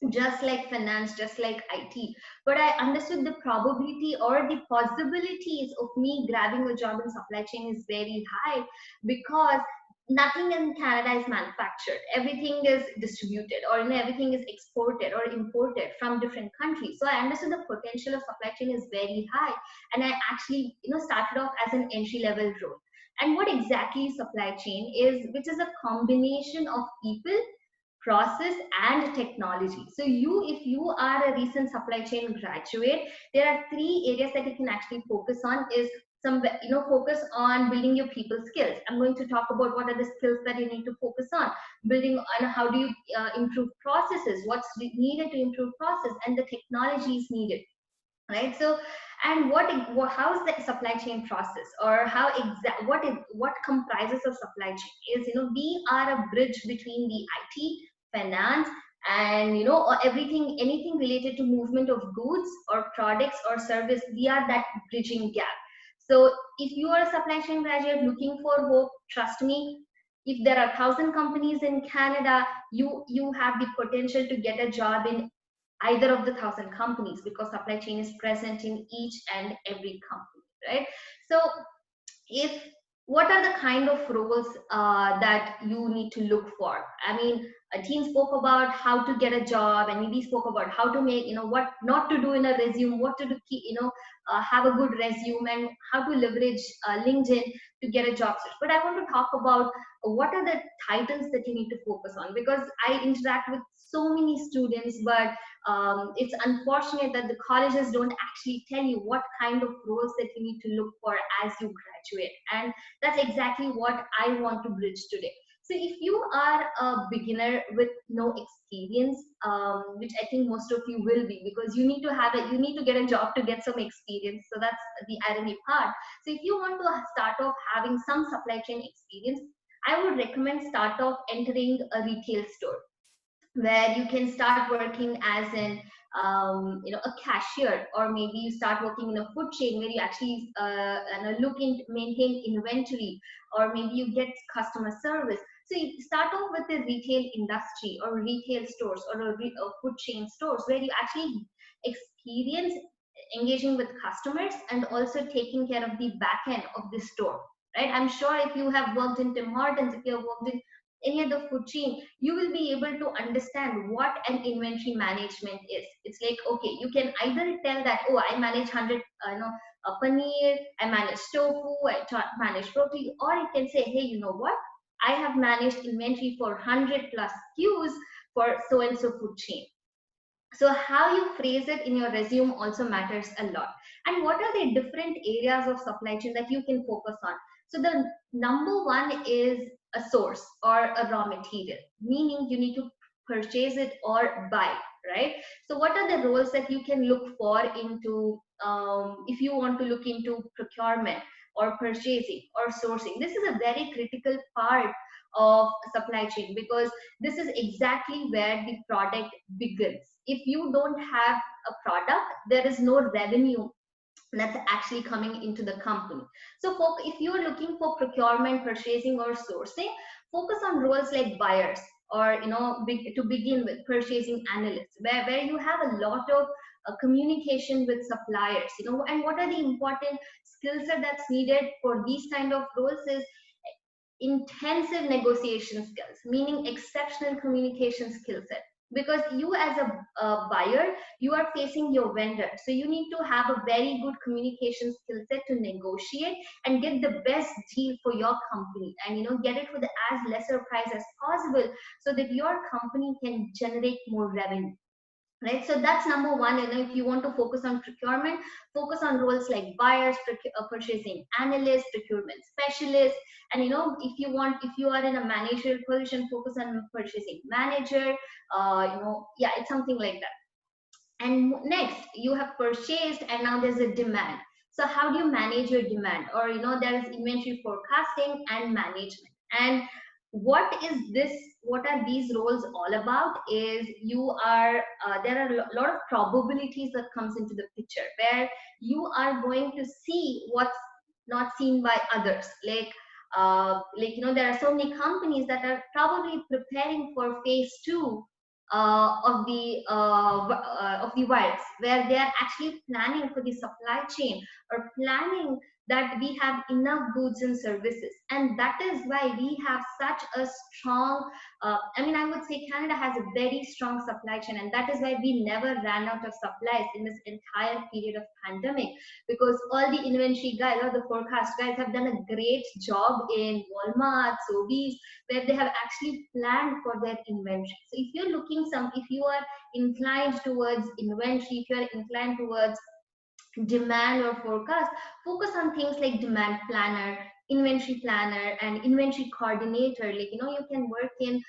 just like finance, just like IT. But I understood the probability or the possibilities of me grabbing a job in supply chain is very high, because nothing in Canada is manufactured. Everything is distributed, or everything is exported or imported from different countries. So I understood the potential of supply chain is very high, and I actually started off as an entry level role. And what exactly supply chain is, which is a combination of people, process, and technology. So if you are a recent supply chain graduate, there are 3 areas that you can actually focus on. Is focus on building your people skills. I'm going to talk about what are the skills that you need to focus on. Building on how do you improve processes, what's needed to improve process, and the technologies needed, right? So, and how is the supply chain process, or what comprises of supply chain is, we are a bridge between the IT, finance, and or anything related to movement of goods or products or service. We are that bridging gap. So if you are a supply chain graduate looking for hope, trust me, if there are 1,000 companies in Canada, you have the potential to get a job in either of the 1,000 companies, because supply chain is present in each and every company, right? So if what are the kind of roles that you need to look for? I mean, a teen spoke about how to get a job, and maybe spoke about how to make, what not to do in a resume, what to do, have a good resume, and how to leverage LinkedIn to get a job search. But I want to talk about what are the titles that you need to focus on, because I interact with so many students, but it's unfortunate that the colleges don't actually tell you what kind of roles that you need to look for as you graduate. And that's exactly what I want to bridge today. So if you are a beginner with no experience, which I think most of you will be, because you need to have it, you need to get a job to get some experience. So that's the irony part. So if you want to start off having some supply chain experience, I would recommend start off entering a retail store, where you can start working as a cashier, or maybe you start working in a food chain where you actually look into maintain inventory, or maybe you get customer service. So you start off with the retail industry or retail stores, or food chain stores, where you actually experience engaging with customers and also taking care of the back end of the store, right? I'm sure if you have worked in Tim Hortons, if you have worked in any other food chain, you will be able to understand what an inventory management is. It's like, okay, you can either tell that, oh, I manage 100 paneer, I manage tofu, manage protein, or you can say, hey, you know what, I have managed inventory for 100 plus SKUs for so and so food chain. So how you phrase it in your resume also matters a lot. And what are the different areas of supply chain that you can focus on? So the number one is a source or a raw material, meaning you need to purchase it or buy, right? So what are the roles that you can look for into, if you want to look into procurement or purchasing or sourcing? This is a very critical part of supply chain, because this is exactly where the product begins. If you don't have a product, there is no revenue that's actually coming into the company. So if you're looking for procurement, purchasing, or sourcing, focus on roles like buyers, or to begin with, purchasing analysts, where you have a lot of communication with suppliers, and what are the important skill set that's needed for these kind of roles is intensive negotiation skills, meaning exceptional communication skill set. Because you as a buyer, you are facing your vendor, so you need to have a very good communication skill set to negotiate and get the best deal for your company, and get it for the as lesser price as possible, so that your company can generate more revenue. Right, so that's number one. If you want to focus on procurement, focus on roles like buyers, purchasing analysts, procurement specialists, and if you are in a managerial position, focus on purchasing manager. Yeah, it's something like that. And next, you have purchased, and now there's a demand. So how do you manage your demand? Or there is inventory forecasting and management. And what are these roles all about is there are a lot of probabilities that comes into the picture, where you are going to see what's not seen by others. There are so many companies that are probably preparing for phase 2 of the virus, where they are actually planning for the supply chain, or planning that we have enough goods and services. And that is why we have such a strong, I would say Canada has a very strong supply chain, and that is why we never ran out of supplies in this entire period of pandemic, because all the inventory guys or the forecast guys have done a great job in Walmart, Sobeys, where they have actually planned for their inventory. So if you are inclined towards inventory, if you are inclined towards demand or forecast, focus on things like demand planner, inventory planner, and inventory coordinator. You can work in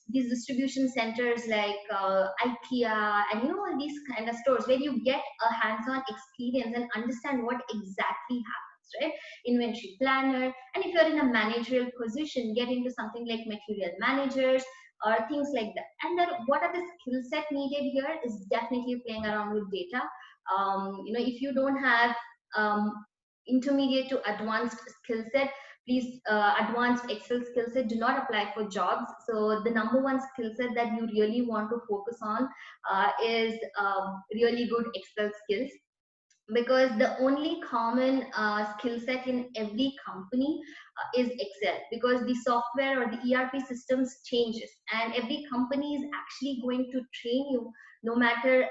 these distribution centers like IKEA, and all these kind of stores, where you get a hands-on experience and understand what exactly happens, right? Inventory planner. And if you're in a managerial position, get into something like material managers or things like that. And then what are the skill set needed here is definitely playing around with data. If you don't have intermediate to advanced skill set, please, advanced Excel skill set do not apply for jobs. So the number one skill set that you really want to focus on is really good Excel skills. because the only common skill set in every company is Excel, because the software or the ERP systems changes, and every company is actually going to train you no matter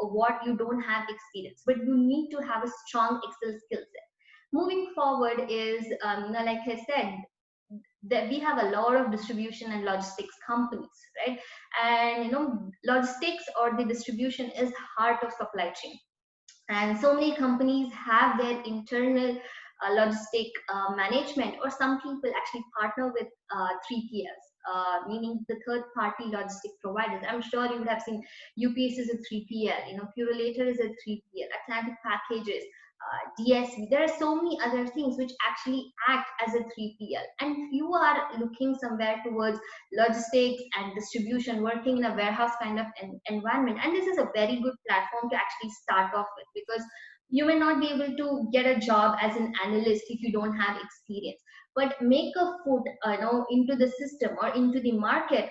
what you don't have experience, but you need to have a strong Excel skill set. Moving forward is, like I said, that we have a lot of distribution and logistics companies, right? And logistics or the distribution is heart of supply chain, and so many companies have their internal logistic management, or some people actually partner with 3PLs, meaning the third party logistic providers. I'm sure you would have seen UPS is a 3PL, Purolator is a 3PL, Atlantic Packages, DSV. There are so many other things which actually act as a 3PL. And if you are looking somewhere towards logistics and distribution, working in a warehouse kind of environment, and this is a very good platform to actually start off with, because you may not be able to get a job as an analyst if you don't have experience, but make a foot into the system or into the market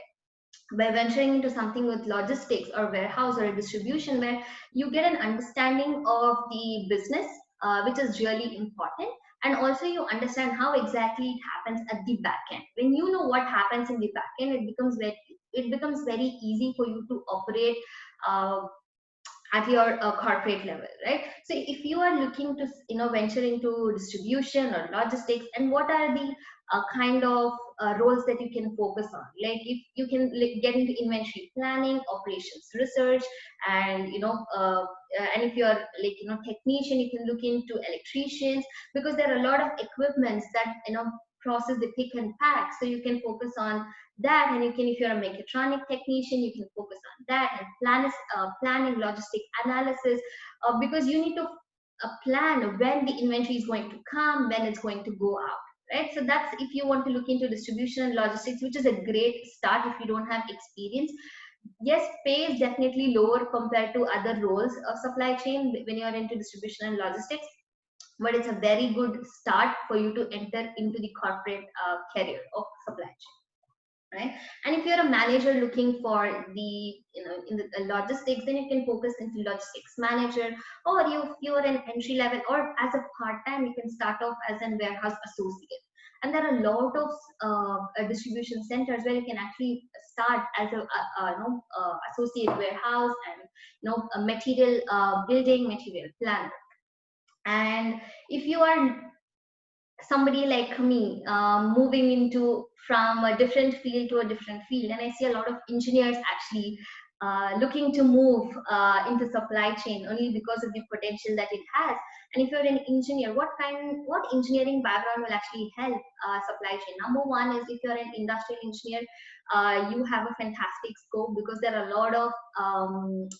by venturing into something with logistics or warehouse or a distribution, where you get an understanding of the business, which is really important. And also you understand how exactly it happens at the back end. When you know what happens in the back end, it becomes very easy for you to operate uh, at your corporate level, right? So if you are looking to venture into distribution or logistics, and what are the kind of roles that you can focus on, like if you can get into inventory planning, operations research, and and if you're technician, you can look into electricians, because there are a lot of equipments that process the pick and pack, so you can focus on that. And you can, if you're a mechatronic technician, you can focus on that, and planning, logistic analysis, because you need to plan when the inventory is going to come, when it's going to go out, right? So that's if you want to look into distribution and logistics, which is a great start if you don't have experience. Yes, pay is definitely lower compared to other roles of supply chain when you're into distribution and logistics, but it's a very good start for you to enter into the corporate career of supply chain, right? And if you're a manager looking for the in the logistics, then you can focus into logistics manager, or if you're an entry level or as a part-time, you can start off as a warehouse associate. And there are a lot of distribution centers where you can actually start as a associate warehouse, and a material building, material planner. And if you are somebody like me, moving into from a different field to a different field, and I see a lot of engineers actually looking to move into supply chain only because of the potential that it has. And if you're an engineer, what engineering background will actually help supply chain? Number one is, if you're an industrial engineer, you have a fantastic scope, because there are a lot of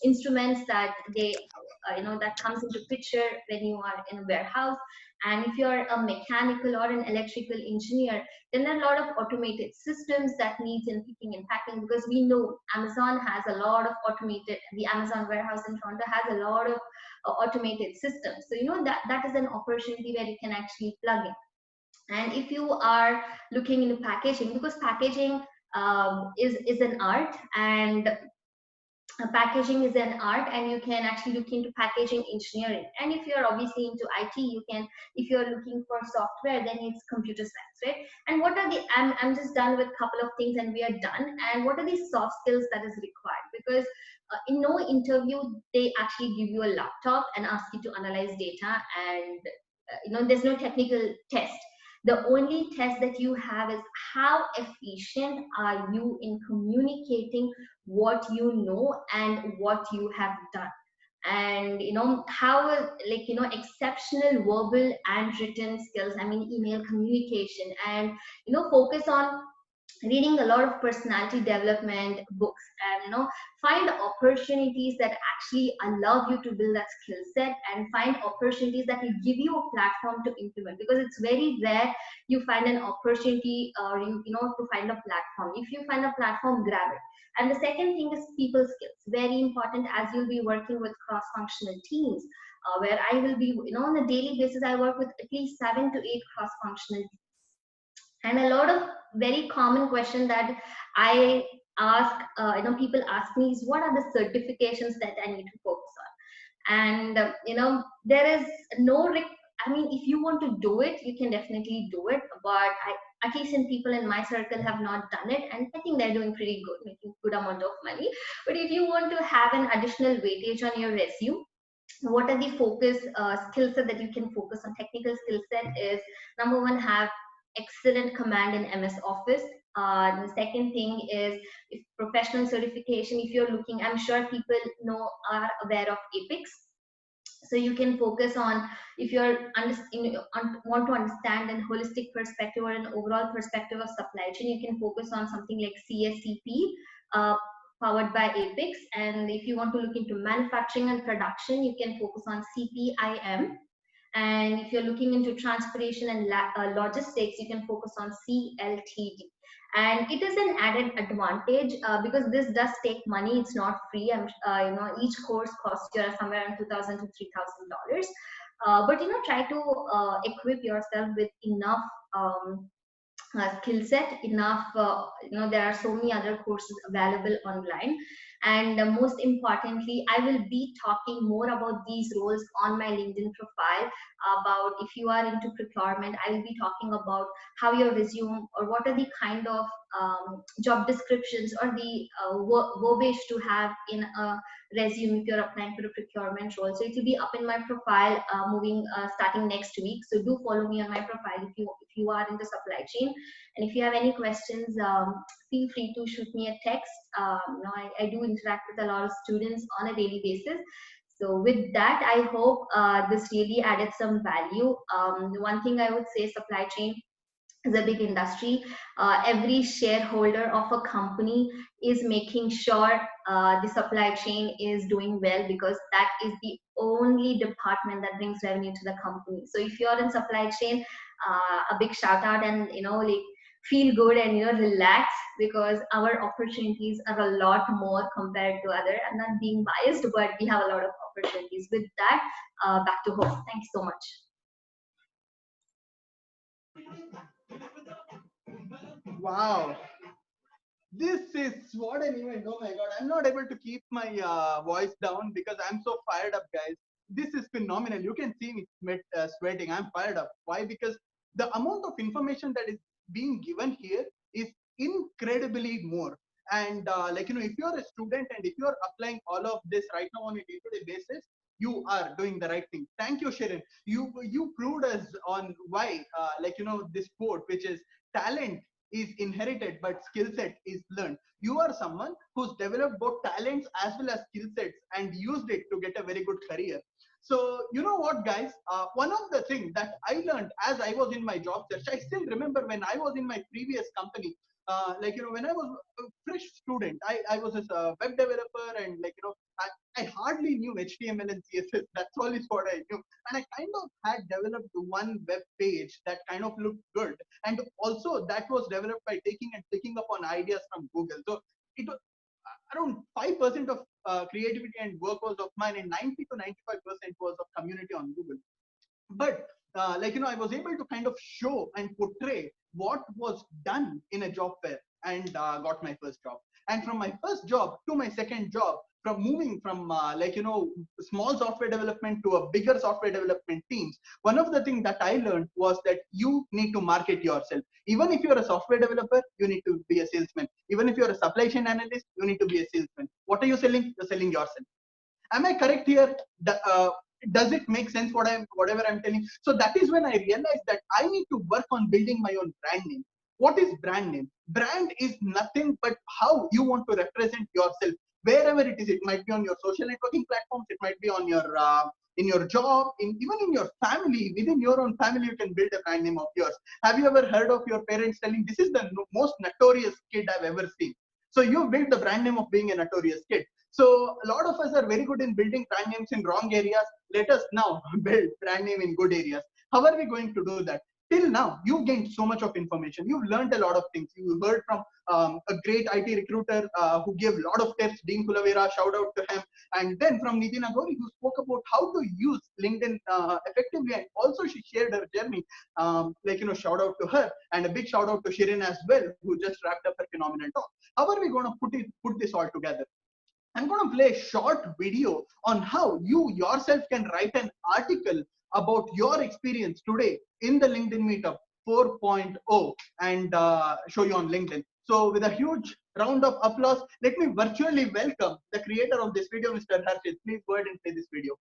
instruments that that comes into picture when you are in a warehouse. And if you're a mechanical or an electrical engineer, then there are a lot of automated systems that needs in picking and packing, because we know Amazon has a lot of automated, the Amazon warehouse in Toronto has a lot of automated systems. So that is an opportunity where you can actually plug in. And if you are looking into packaging, because packaging is an art, and packaging is an art, and you can actually look into packaging engineering. And if you're obviously into IT, you can, if you're looking for software, then it's computer science, right? And what are the, I'm just done with a couple of things and we are done. And what are the soft skills that is required? Because in no interview, they actually give you a laptop and ask you to analyze data, and there's no technical test. The only test that you have is how efficient are you in communicating what you know and what you have done. And how exceptional verbal and written skills, I mean email communication, and focus on reading a lot of personality development books, and find opportunities that actually allow you to build that skill set, and find opportunities that will give you a platform to implement, because it's very rare you find an opportunity, or to find a platform. If you find a platform, grab it. And the second thing is people skills, very important, as you'll be working with cross-functional teams, where I will be, on a daily basis, I work with at least 7 to 8 cross-functional teams. And a lot of very common question that I ask, people ask me is, what are the certifications that I need to focus And there is no I mean, if you want to do it, you can definitely do it, but at least in people in my circle have not done it, and I think they're doing pretty good, making good amount of money. But if you want to have an additional weightage on your resume, what are the focus skill set that you can focus on? Technical skill set is number one, have excellent command in MS Office. The second thing is if professional certification, if you're looking, I'm sure people are aware of Apex. So you can focus on, if you're want to understand a holistic perspective or an overall perspective of supply chain, you can focus on something like CSCP, powered by Apex. And if you want to look into manufacturing and production, you can focus on CPIM. And if you're looking into transportation and logistics, you can focus on CLTD. And it is an added advantage because this does take money. It's not free. Each course costs you somewhere around $2,000 to $3,000. But try to equip yourself with enough skill set, enough. There are so many other courses available online. And most importantly, I will be talking more about these roles on my LinkedIn profile. About if you are into procurement, I will be talking about how your resume, or what are the kind of job descriptions or the verbiage to have in a resume if you're applying for a procurement role. So it will be up in my profile starting next week. So do follow me on my profile if you are into supply chain. And if you have any questions, feel free to shoot me a text. I do interact with a lot of students on a daily basis. So with that, I hope this really added some value. The one thing I would say, supply chain is a big industry. Every shareholder of a company is making sure the supply chain is doing well, because that is the only department that brings revenue to the company. So if you're in supply chain, a big shout out, and feel good and relax, because our opportunities are a lot more compared to other. I'm not being biased, but we have a lot of opportunities. With that, back to Hope. Thanks so much. Wow. This is what an event. Oh my God. I'm not able to keep my voice down because I'm so fired up, guys. This is phenomenal. You can see me sweating. I'm fired up. Why? Because the amount of information that is being given here is incredibly more. And if you're a student and if you're applying all of this right now on a day-to-day basis, you are doing the right thing. Thank you, Sharon. You proved us on why, this quote, which is talent is inherited, but skill set is learned. You are someone who's developed both talents as well as skill sets and used it to get a very good career. So you know what, guys? One of the things that I learned as I was in my job search, I still remember when I was in my previous company, when I was a fresh student, I was a web developer, and I hardly knew HTML and CSS. That's all is what I knew. And I kind of had developed one web page that kind of looked good. And also that was developed by taking and picking up on ideas from Google. So it was around 5% of creativity and work was of mine, and 90 to 95% was of community on Google. But I was able to kind of show and portray what was done in a job fair, and got my first job. And from my first job to my second job, from moving from small software development to a bigger software development teams, one of the things that I learned was that you need to market yourself. Even if you're a software developer, you need to be a salesman. Even if you're a supply chain analyst, you need to be a salesman. What are you selling? You're selling yourself. Am I correct here? Does it make sense whatever I'm telling? So that is when I realized that I need to work on building my own brand name. What is brand name? Brand is nothing but how you want to represent yourself wherever it is. It might be on your social networking platforms. It might be on your in your job, even in your family. Within your own family, you can build a brand name of yours. Have you ever heard of your parents telling, "This is the most notorious kid I've ever seen"? So you build the brand name of being a notorious kid. So a lot of us are very good in building brand names in wrong areas. Let us now build brand name in good areas. How are we going to do that? Till now, you've gained so much of information. You've learned a lot of things. You heard from a great IT recruiter who gave a lot of tips, Dean Kulavera, shout out to him. And then from Nitin Agori, who spoke about how to use LinkedIn effectively. And also she shared her journey, shout out to her. And a big shout out to Shirin as well, who just wrapped up her phenomenal talk. How are we going to put this all together? I'm going to play a short video on how you yourself can write an article about your experience today in the LinkedIn Meetup 4.0 and show you on LinkedIn. So with a huge round of applause, let me virtually welcome the creator of this video, Mr. Harshit. Please go ahead and play this video.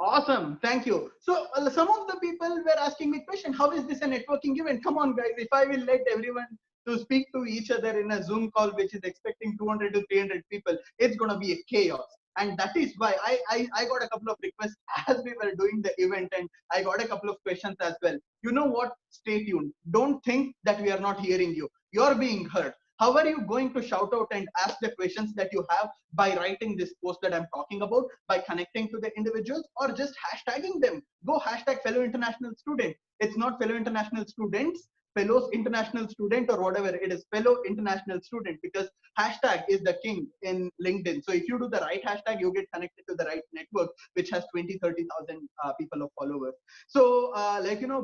Awesome, thank you. So some of the people were asking me question, how is this a networking event? Come on guys, if I will let everyone to speak to each other in a Zoom call which is expecting 200 to 300 people, it's going to be a chaos. And that is why I got a couple of requests as we were doing the event, and I got a couple of questions as well. You know what? Stay tuned. Don't think that we are not hearing you. You're being heard. How are you going to shout out and ask the questions that you have by writing this post that I'm talking about, by connecting to the individuals, or just hashtagging them? Go hashtag fellow international student. It's not fellow international students, fellows international student, or whatever it is, fellow international student, because hashtag is the king in LinkedIn. So if you do the right hashtag, you get connected to the right network, which has 20, 30,000 people of followers. So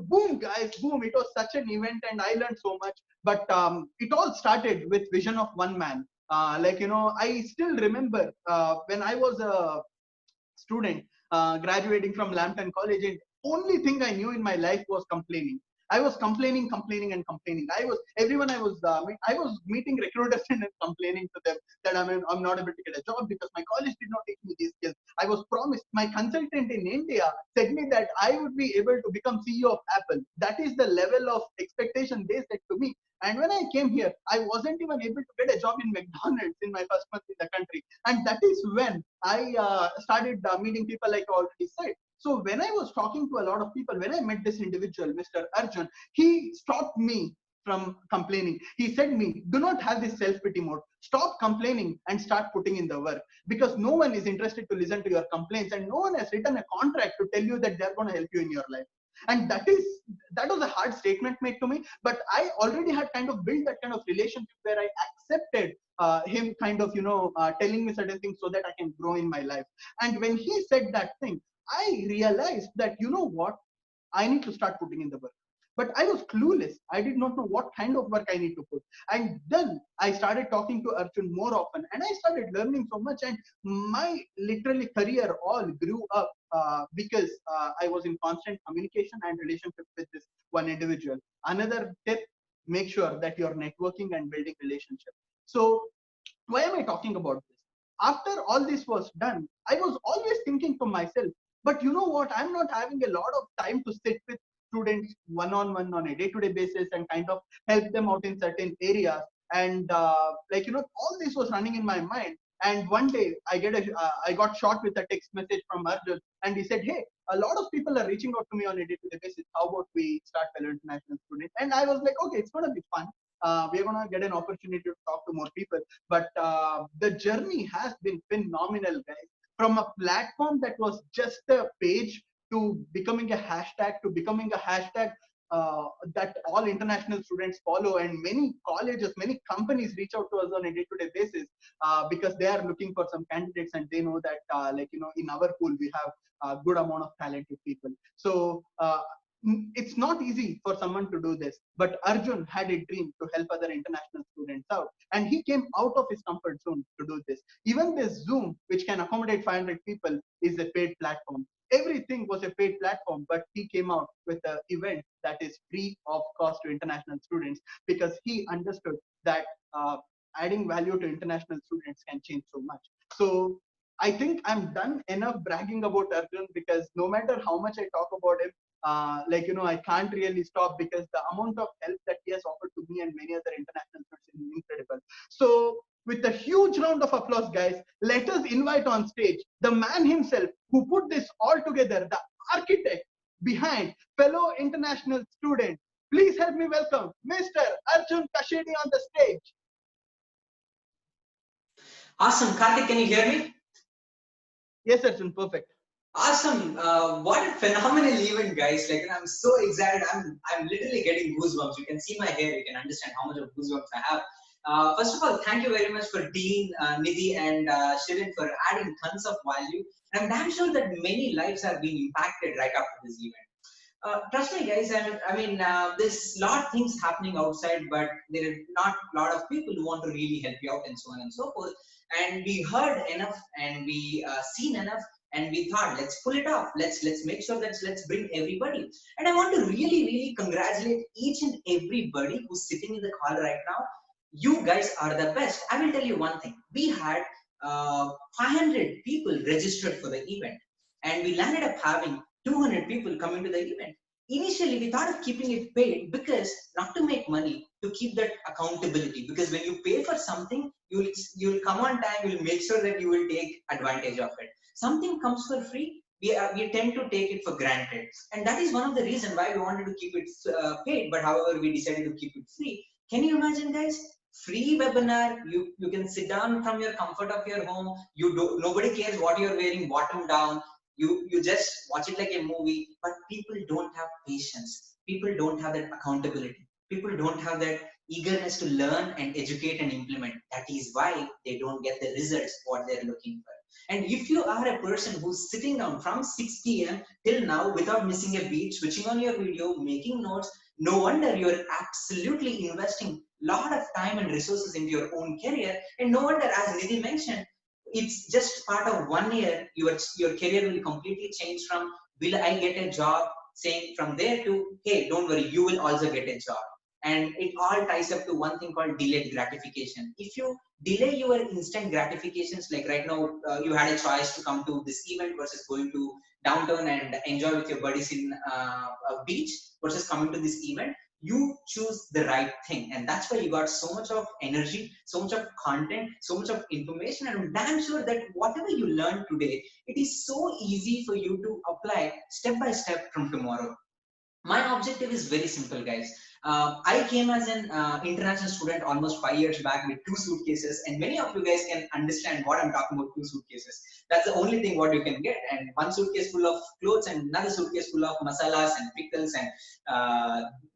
boom guys, boom, it was such an event and I learned so much. But it all started with vision of one man. I still remember when I was a student graduating from Lambton College, and only thing I knew in my life was complaining. I was complaining, complaining, and complaining. I was meeting recruiters and complaining to them that I'm not able to get a job because my college did not teach me these skills. I was promised. My consultant in India said me that I would be able to become CEO of Apple. That is the level of expectation they set to me. And when I came here, I wasn't even able to get a job in McDonald's in my first month in the country. And that is when I started meeting people, like I already said. So when I was talking to a lot of people, when I met this individual, Mr. Arjun, he stopped me from complaining. He said me, do not have this self-pity mode. Stop complaining and start putting in the work, because no one is interested to listen to your complaints, and no one has written a contract to tell you that they're going to help you in your life. And that was a hard statement made to me, but I already had kind of built that kind of relationship where I accepted him kind of telling me certain things so that I can grow in my life. And when he said that thing, I realized that, you know what, I need to start putting in the work. But I was clueless. I did not know what kind of work I need to put. And then I started talking to Arjun more often, and I started learning so much. And my literally career all grew up because I was in constant communication and relationship with this one individual. Another tip: make sure that you're networking and building relationship. So why am I talking about this? After all this was done, I was always thinking to myself, but you know what? I'm not having a lot of time to sit with students one-on-one on a day-to-day basis and kind of help them out in certain areas. And all this was running in my mind. And one day I got shot with a text message from Arjun, and he said, "Hey, a lot of people are reaching out to me on a day-to-day basis. How about we start fellow international students?" And I was like, "Okay, it's gonna be fun. We're gonna get an opportunity to talk to more people." But the journey has been phenomenal, guys. From a platform that was just a page to becoming a hashtag, that all international students follow, and many colleges, many companies reach out to us on a day-to-day basis because they are looking for some candidates, and they know that in our pool we have a good amount of talented people. So it's not easy for someone to do this, but Arjun had a dream to help other international students out, and he came out of his comfort zone to do this. Even this Zoom, which can accommodate 500 people, is a paid platform. Everything was a paid platform, but he came out with an event that is free of cost to international students because he understood that adding value to international students can change so much. So I think I'm done enough bragging about Arjun, because no matter how much I talk about him, I can't really stop, because the amount of help that he has offered to me and many other international students is incredible. So with a huge round of applause, guys, let us invite on stage the man himself who put this all together, the architect behind fellow international student. Please help me welcome Mr. Arjun Kashedi on the stage. Awesome. Karthik, can you hear me? Yes, Arjun, perfect. Awesome. What a phenomenal event, guys. Like, I'm so excited. I'm literally getting goosebumps. You can see my hair. You can understand how much of goosebumps I have. First of all, thank you very much for Dean, Nidhi, and Shirin for adding tons of value. And I'm damn sure that many lives have been impacted right after this event. Trust me, guys. There's a lot of things happening outside, but there are not a lot of people who want to really help you out, and so on and so forth. And we heard enough, and we seen enough, and we thought, let's pull it off. Let's make sure that let's bring everybody. And I want to really congratulate each and everybody who's sitting in the call right now. You guys are the best. I will tell you one thing. We had 500 people registered for the event, and we landed up having 200 people coming to the event. Initially, we thought of keeping it paid, because not to make money, to keep that accountability. Because when you pay for something, you'll come on time. You'll make sure that you will take advantage of it. Something comes for free, we tend to take it for granted, and that is one of the reasons why we wanted to keep it paid. But however, we decided to keep it free. Can you imagine, guys? Free webinar. You can sit down from your comfort of your home. Nobody cares what you're wearing, bottom down. You just watch it like a movie. But people don't have patience. People don't have that accountability. People don't have that eagerness to learn and educate and implement. That is why they don't get the results what they're looking for. And if you are a person who's sitting down from 6 p.m. till now without missing a beat, switching on your video, making notes, no wonder you're absolutely investing a lot of time and resources into your own career. And no wonder, as Nidhi mentioned, it's just part of 1 year, your career will completely change from, will I get a job, saying from there to, hey, don't worry, you will also get a job. And it all ties up to one thing called delayed gratification. If you delay your instant gratifications, like right now, you had a choice to come to this event versus going to downtown and enjoy with your buddies in a beach versus coming to this event, you choose the right thing. And that's why you got so much of energy, so much of content, so much of information. And I'm damn sure that whatever you learn today, it is so easy for you to apply step by step from tomorrow. My objective is very simple, guys. I came as an international student almost 5 years back with 2 suitcases, and many of you guys can understand what I'm talking about. 2 suitcases. That's the only thing what you can get, and 1 suitcase full of clothes and another suitcase full of masalas and pickles and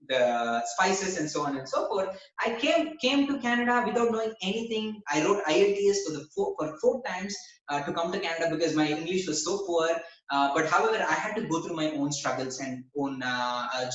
the spices and so on and so forth. I came to Canada without knowing anything. I wrote IELTS for 4 times to come to Canada because my English was so poor. But however, I had to go through my own struggles and own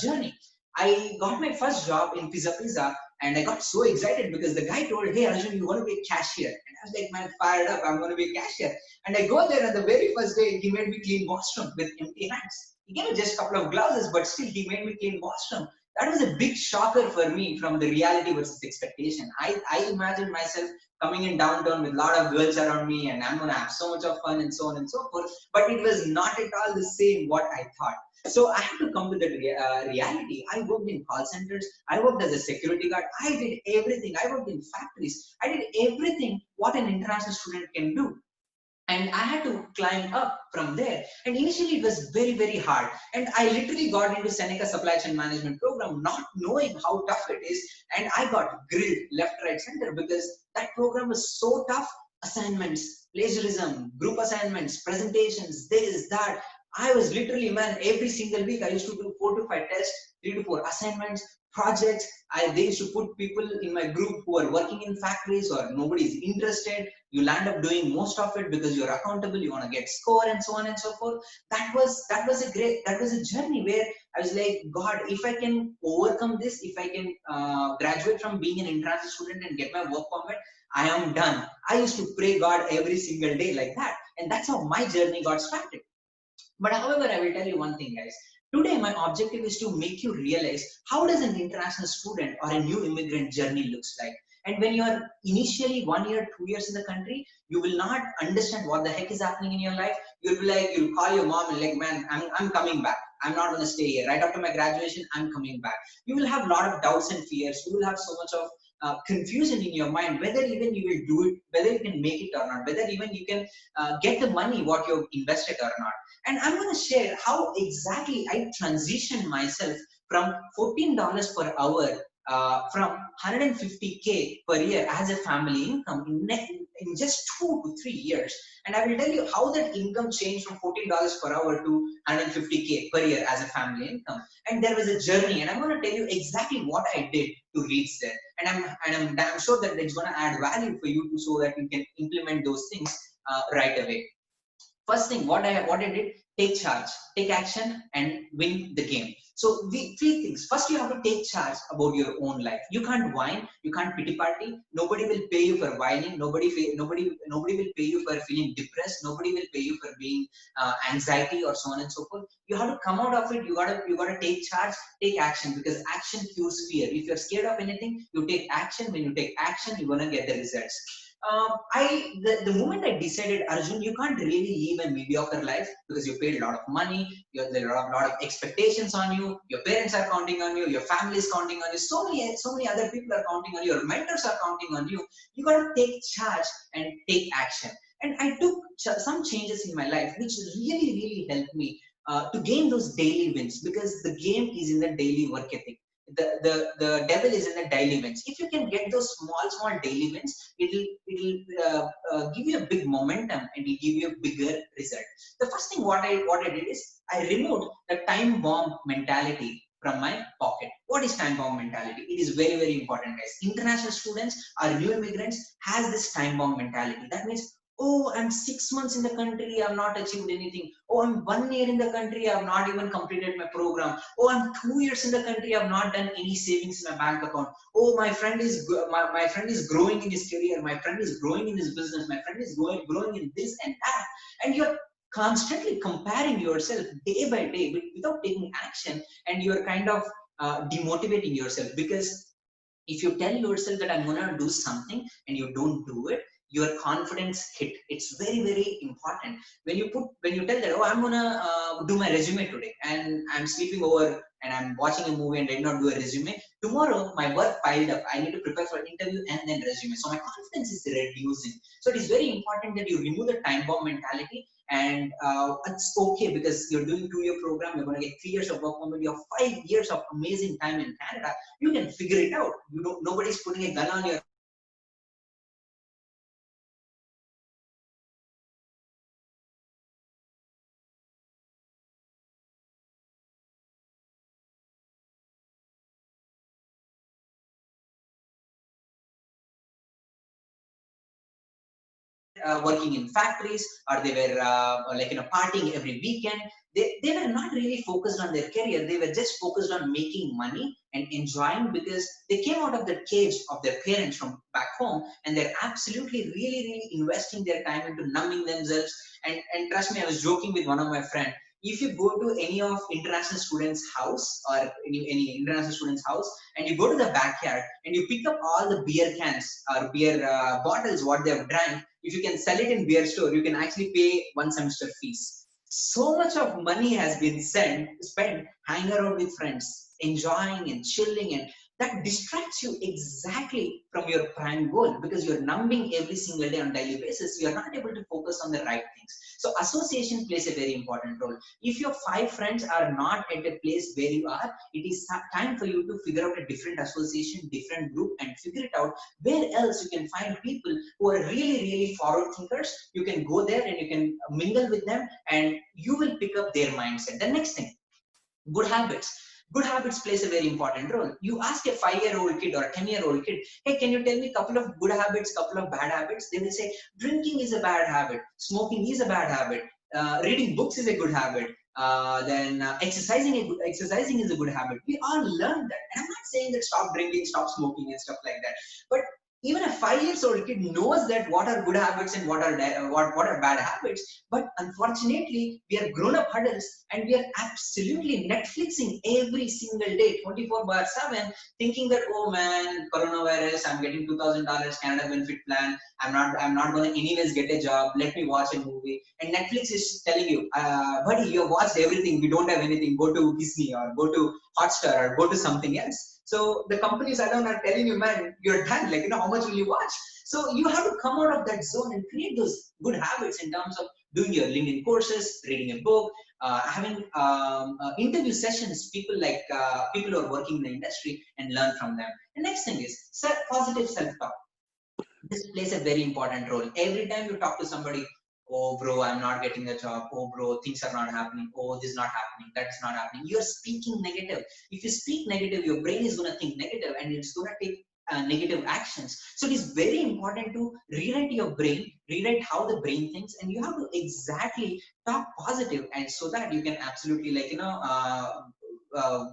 journey. I got my first job in Pizza, and I got so excited because the guy told, hey Arjun, you want to be a cashier? And I was like, man, fired up, I'm going to be a cashier. And I go there, and the very first day, he made me clean washroom with empty hands. He gave me just a couple of gloves, but still he made me clean washroom. That was a big shocker for me from the reality versus expectation. I imagined myself coming in downtown with a lot of girls around me, and I'm going to have so much of fun and so on and so forth. But it was not at all the same what I thought. So I had to come to that reality. I worked in call centers. I worked as a security guard. I did everything. I worked in factories. I did everything what an international student can do. And I had to climb up from there. And initially it was very hard. And I literally got into Seneca Supply Chain Management program, not knowing how tough it is. And I got grilled left, right, center because that program was so tough. Assignments, plagiarism, group assignments, presentations, this, that. I was literally, man, every single week I used to do 4 to 5 tests, 3 to 4 assignments, projects. They used to put people in my group who are working in factories or nobody is interested. You land up doing most of it because you're accountable, you want to get score and so on and so forth. That was a journey where I was like, God, if I can overcome this, if I can graduate from being an international student and get my work permit, I am done. I used to pray God every single day like that. And that's how my journey got started. But however, I will tell you one thing, guys. Today, my objective is to make you realize how does an international student or a new immigrant journey looks like. And when you are initially 1 year, 2 years in the country, you will not understand what the heck is happening in your life. You'll be like, you'll call your mom and like, man, I'm coming back. I'm not going to stay here. Right after my graduation, I'm coming back. You will have a lot of doubts and fears. You will have so much of confusion in your mind, whether even you will do it, whether you can make it or not, whether even you can get the money what you've invested or not. And I'm going to share how exactly I transitioned myself from $14 per hour from 150K per year as a family income in just 2 to 3 years. And I will tell you how that income changed from $14 per hour to 150K per year as a family income. And there was a journey, and I'm going to tell you exactly what I did to reach there. And I'm damn sure that it's going to add value for you so that you can implement those things right away. First thing, what I did, take charge, take action, and win the game. So three things. First, you have to take charge about your own life. You can't whine, you can't pity party. Nobody will pay you for whining. Nobody will pay you for feeling depressed. Nobody will pay you for being anxiety or so on and so forth. You have to come out of it. You gotta take charge, take action, because action cures fear. If you're scared of anything, you take action. When you take action, you're gonna get the results. The moment I decided, Arjun, you can't really live a mediocre life because you paid a lot of money, there are a lot of expectations on you, your parents are counting on you, your family is counting on you, so many other people are counting on you, your mentors are counting on you. You got to take charge and take action. And I took some changes in my life which really helped me to gain those daily wins, because the game is in the daily work ethic. The devil is in the daily wins. If you can get those small daily wins, it'll give you a big momentum and it'll give you a bigger result. The first thing what I did is I removed the time bomb mentality from my pocket. What is time bomb mentality? It is very important, guys. International students or new immigrants has this time bomb mentality. That means, oh, I'm 6 months in the country, I've not achieved anything. Oh, I'm 1 year in the country, I've not even completed my program. Oh, I'm 2 years in the country, I've not done any savings in my bank account. Oh, my friend is growing in his career, my friend is growing in his business, my friend is growing in this and that. And you're constantly comparing yourself day by day without taking action, and you're kind of demotivating yourself, because if you tell yourself that I'm gonna do something and you don't do it, your confidence hit. It's very important. When you tell that, oh, I'm gonna do my resume today and I'm sleeping over and I'm watching a movie and did not do a resume, tomorrow my work piled up, I need to prepare for an interview and then resume, so my confidence is reducing. So it is very important that you remove the time bomb mentality. And it's okay, because you're doing 2-year program, you're going to get 3 years of work permit, you have 5 years of amazing time in Canada. You can figure it out. Nobody's putting a gun on your working in factories, or they were partying every weekend. They were not really focused on their career. They were just focused on making money and enjoying, because they came out of the cage of their parents from back home, and they're absolutely really investing their time into numbing themselves. And trust me, I was joking with one of my friends. If you go to any of international students' house or any international student's house, and you go to the backyard and you pick up all the beer cans or beer bottles what they have drank, if you can sell it in beer store, you can actually pay 1 semester fees. So much of money has been spent hanging around with friends, enjoying and chilling, and that distracts you exactly from your prime goal, because you're numbing every single day on daily basis. You're not able to focus on the right things. So association plays a very important role. If your 5 friends are not at a place where you are, it is time for you to figure out a different association, different group, and figure it out where else you can find people who are really forward thinkers. You can go there and you can mingle with them, and you will pick up their mindset. The next thing, good habits. Good habits plays a very important role. You ask a 5-year-old kid or a 10-year-old kid, hey, can you tell me a couple of good habits, couple of bad habits? They will say, drinking is a bad habit, smoking is a bad habit, reading books is a good habit, then exercising is a good habit. We all learn that. And I'm not saying that stop drinking, stop smoking and stuff like that. But even a 5-year-old kid knows that what are good habits and what are bad habits. But unfortunately, we are grown-up adults and we are absolutely Netflixing every single day, 24/7, thinking that, oh man, coronavirus, I'm getting $2,000 Canada benefit plan. I'm not going to anyways get a job. Let me watch a movie. And Netflix is telling you, buddy, you have watched everything. We don't have anything. Go to Disney or go to Hotstar or go to something else. So the companies alone are telling you, man, you're done. Like, how much will you watch? So you have to come out of that zone and create those good habits in terms of doing your LinkedIn courses, reading a book, having interview sessions, people who are working in the industry, and learn from them. The next thing is positive self-talk. This plays a very important role. Every time you talk to somebody, oh bro, I'm not getting a job. Oh bro, things are not happening. Oh, this is not happening. That's not happening. You're speaking negative. If you speak negative, your brain is going to think negative and it's going to take negative actions. So it is very important to rewrite your brain, rewrite how the brain thinks, and you have to exactly talk positive, and so that you can absolutely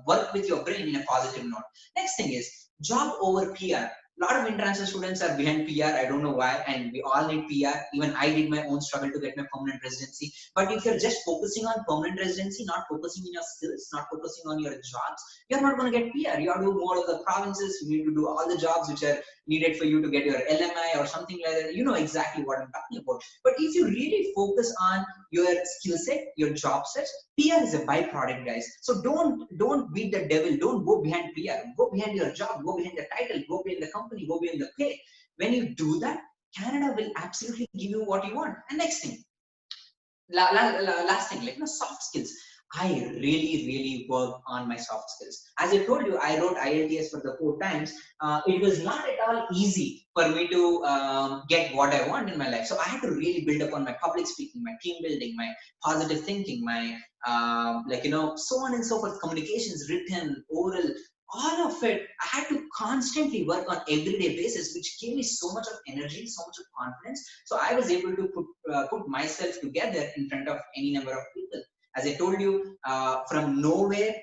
work with your brain in a positive note. Next thing is job over PR. A lot of international students are behind PR. I don't know why, and we all need PR. Even I did my own struggle to get my permanent residency. But if you're just focusing on permanent residency, not focusing on your skills, not focusing on your jobs, you're not going to get PR. You have to do more of the provinces. You need to do all the jobs which are needed for you to get your LMI or something like that. You know exactly what I'm talking about. But if you really focus on your skill set, your job sets, PR is a byproduct, guys. So don't beat the devil. Don't go behind PR. Go behind your job. Go behind the title. Go behind the company. Go behind the pay. When you do that, Canada will absolutely give you what you want. And next thing, last thing, soft skills. I really work on my soft skills. As I told you, I wrote IELTS for the 4 times. It was not at all easy for me to get what I want in my life. So I had to really build up on my public speaking, my team building, my positive thinking, my so on and so forth, communications, written, oral, all of it. I had to constantly work on everyday basis, which gave me so much of energy, so much of confidence. So I was able to put myself together in front of any number of people. As I told you, from nowhere,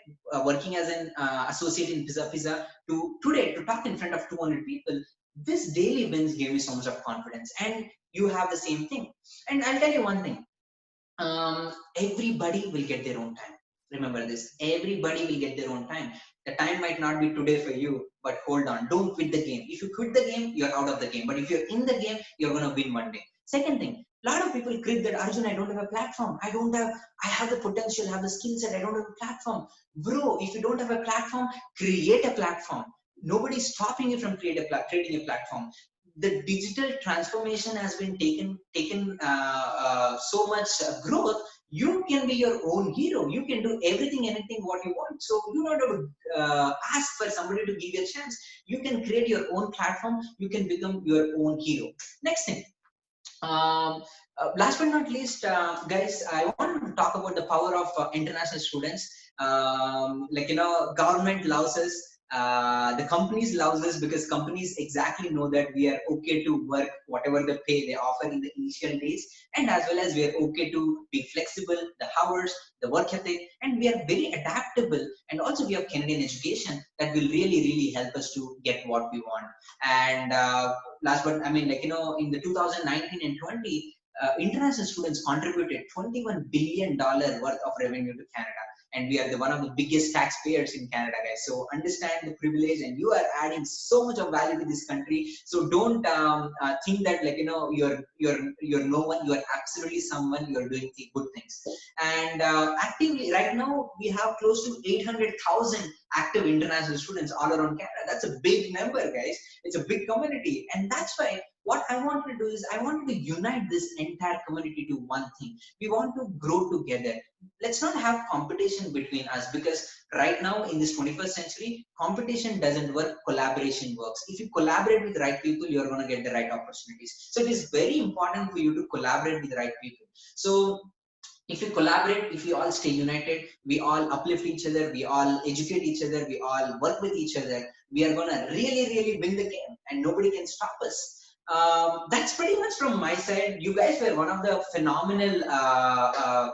working as an associate in Pizza to today, to talk in front of 200 people, this daily wins gave me so much of confidence. And you have the same thing. And I'll tell you one thing. Everybody will get their own time. Remember this. Everybody will get their own time. The time might not be today for you, but hold on. Don't quit the game. If you quit the game, you're out of the game. But if you're in the game, you're going to win one day. Second thing, a lot of people crib that, Arjun, I don't have a platform. I have the potential, I have the skill set. I don't have a platform. Bro, if you don't have a platform, create a platform. Nobody's stopping you from creating a platform. The digital transformation has been taken so much growth. You can be your own hero. You can do everything, anything what you want. So you don't have to ask for somebody to give you a chance. You can create your own platform. You can become your own hero. Next thing. Last but not least, guys, I want to talk about the power of international students. Government loves us. The companies loves us because companies exactly know that we are okay to work whatever the pay they offer in the initial days, and as well as we are okay to be flexible, the hours, the work ethic, and we are very adaptable. And also we have Canadian education that will really help us to get what we want. And last but in the 2019 and 20, international students contributed $21 billion worth of revenue to Canada. And we are one of the biggest taxpayers in Canada, guys. So understand the privilege, and you are adding so much of value to this country. So don't think that you're no one. You are absolutely someone. You are doing good things. And actively right now we have close to 800,000 active international students all around Canada. That's a big number, guys. It's a big community, and that's why what I want to do is I want to unite this entire community to one thing. We want to grow together. Let's not have competition between us, because right now in this 21st century, competition doesn't work, collaboration works. If you collaborate with the right people, you're going to get the right opportunities. So it is very important for you to collaborate with the right people. So If we collaborate, if we all stay united, we all uplift each other, we all educate each other, we all work with each other, we are gonna really, really win the game, and nobody can stop us. That's pretty much from my side. You guys were one of the phenomenal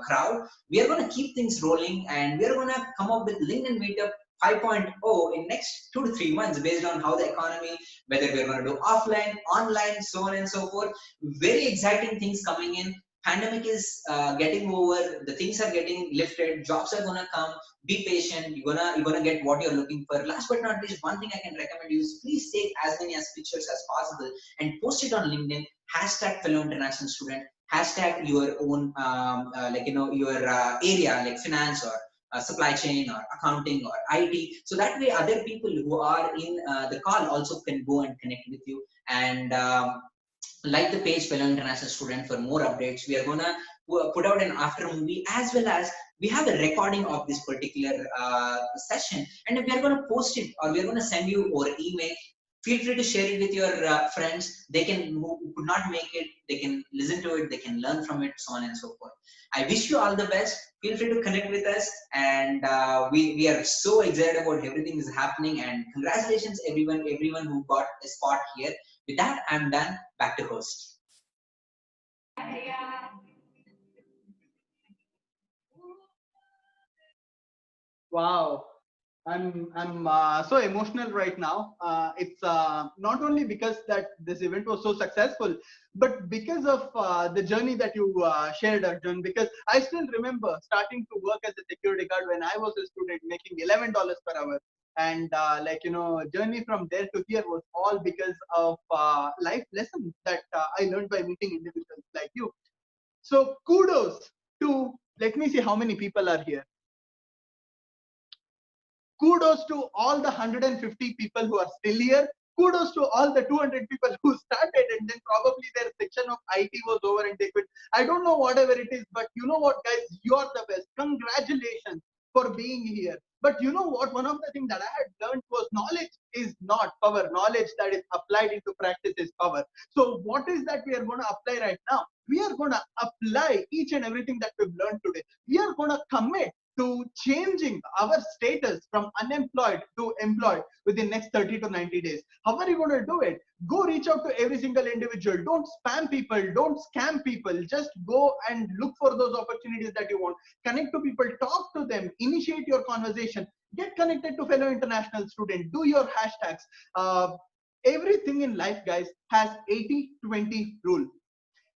crowd. We are gonna keep things rolling, and we are gonna come up with LinkedIn Meetup 5.0 in next 2 to 3 months based on how the economy, whether we're going to do offline, online, so on and so forth. Very exciting things coming in. Pandemic is getting over, the things are getting lifted, jobs are gonna come. Be patient, you're gonna get what you're looking for. Last but not least, one thing I can recommend you is please take as many as pictures as possible and post it on LinkedIn. Hashtag fellow international student, hashtag your own your area like finance or supply chain or accounting or IT. So that way other people who are in the call also can go and connect with you. And like the page fellow international student for more updates. We are gonna put out an after movie, as well as we have a recording of this particular session, and we are gonna post it, or we are gonna send you over email. Feel free to share it with your friends. They can, who could not make it, they can listen to it, they can learn from it, so on and so forth. I wish you all the best. Feel free to connect with us, and we are so excited about everything is happening. And congratulations, everyone who got a spot here. With that, I'm done. Back to host. Wow, I'm so emotional right now. It's not only because that this event was so successful, but because of the journey that you shared, Arjun. Because I still remember starting to work as a security guard when I was a student, making $11 per hour, and journey from there to here was all because of life lessons that I learned by meeting individuals like you. So kudos to, let me see how many people are here. Kudos to all the 150 people who are still here. Kudos to all the 200 people who started, and then probably their section of IT was over and they quit. I don't know, whatever it is, but you know what, guys, you're the best. Congratulations for being here. But you know what? One of the things that I had learned was knowledge is not power. Knowledge that is applied into practice is power. So what is that we are going to apply right now? We are going to apply each and everything that we've learned today. We are going to commit to changing our status from unemployed to employed within next 30 to 90 days. How are you going to do it? Go reach out to every single individual. Don't spam people. Don't scam people. Just go and look for those opportunities that you want. Connect to people. Talk to them. Initiate your conversation. Get connected to fellow international students. Do your hashtags. Everything in life, guys, has 80-20 rule.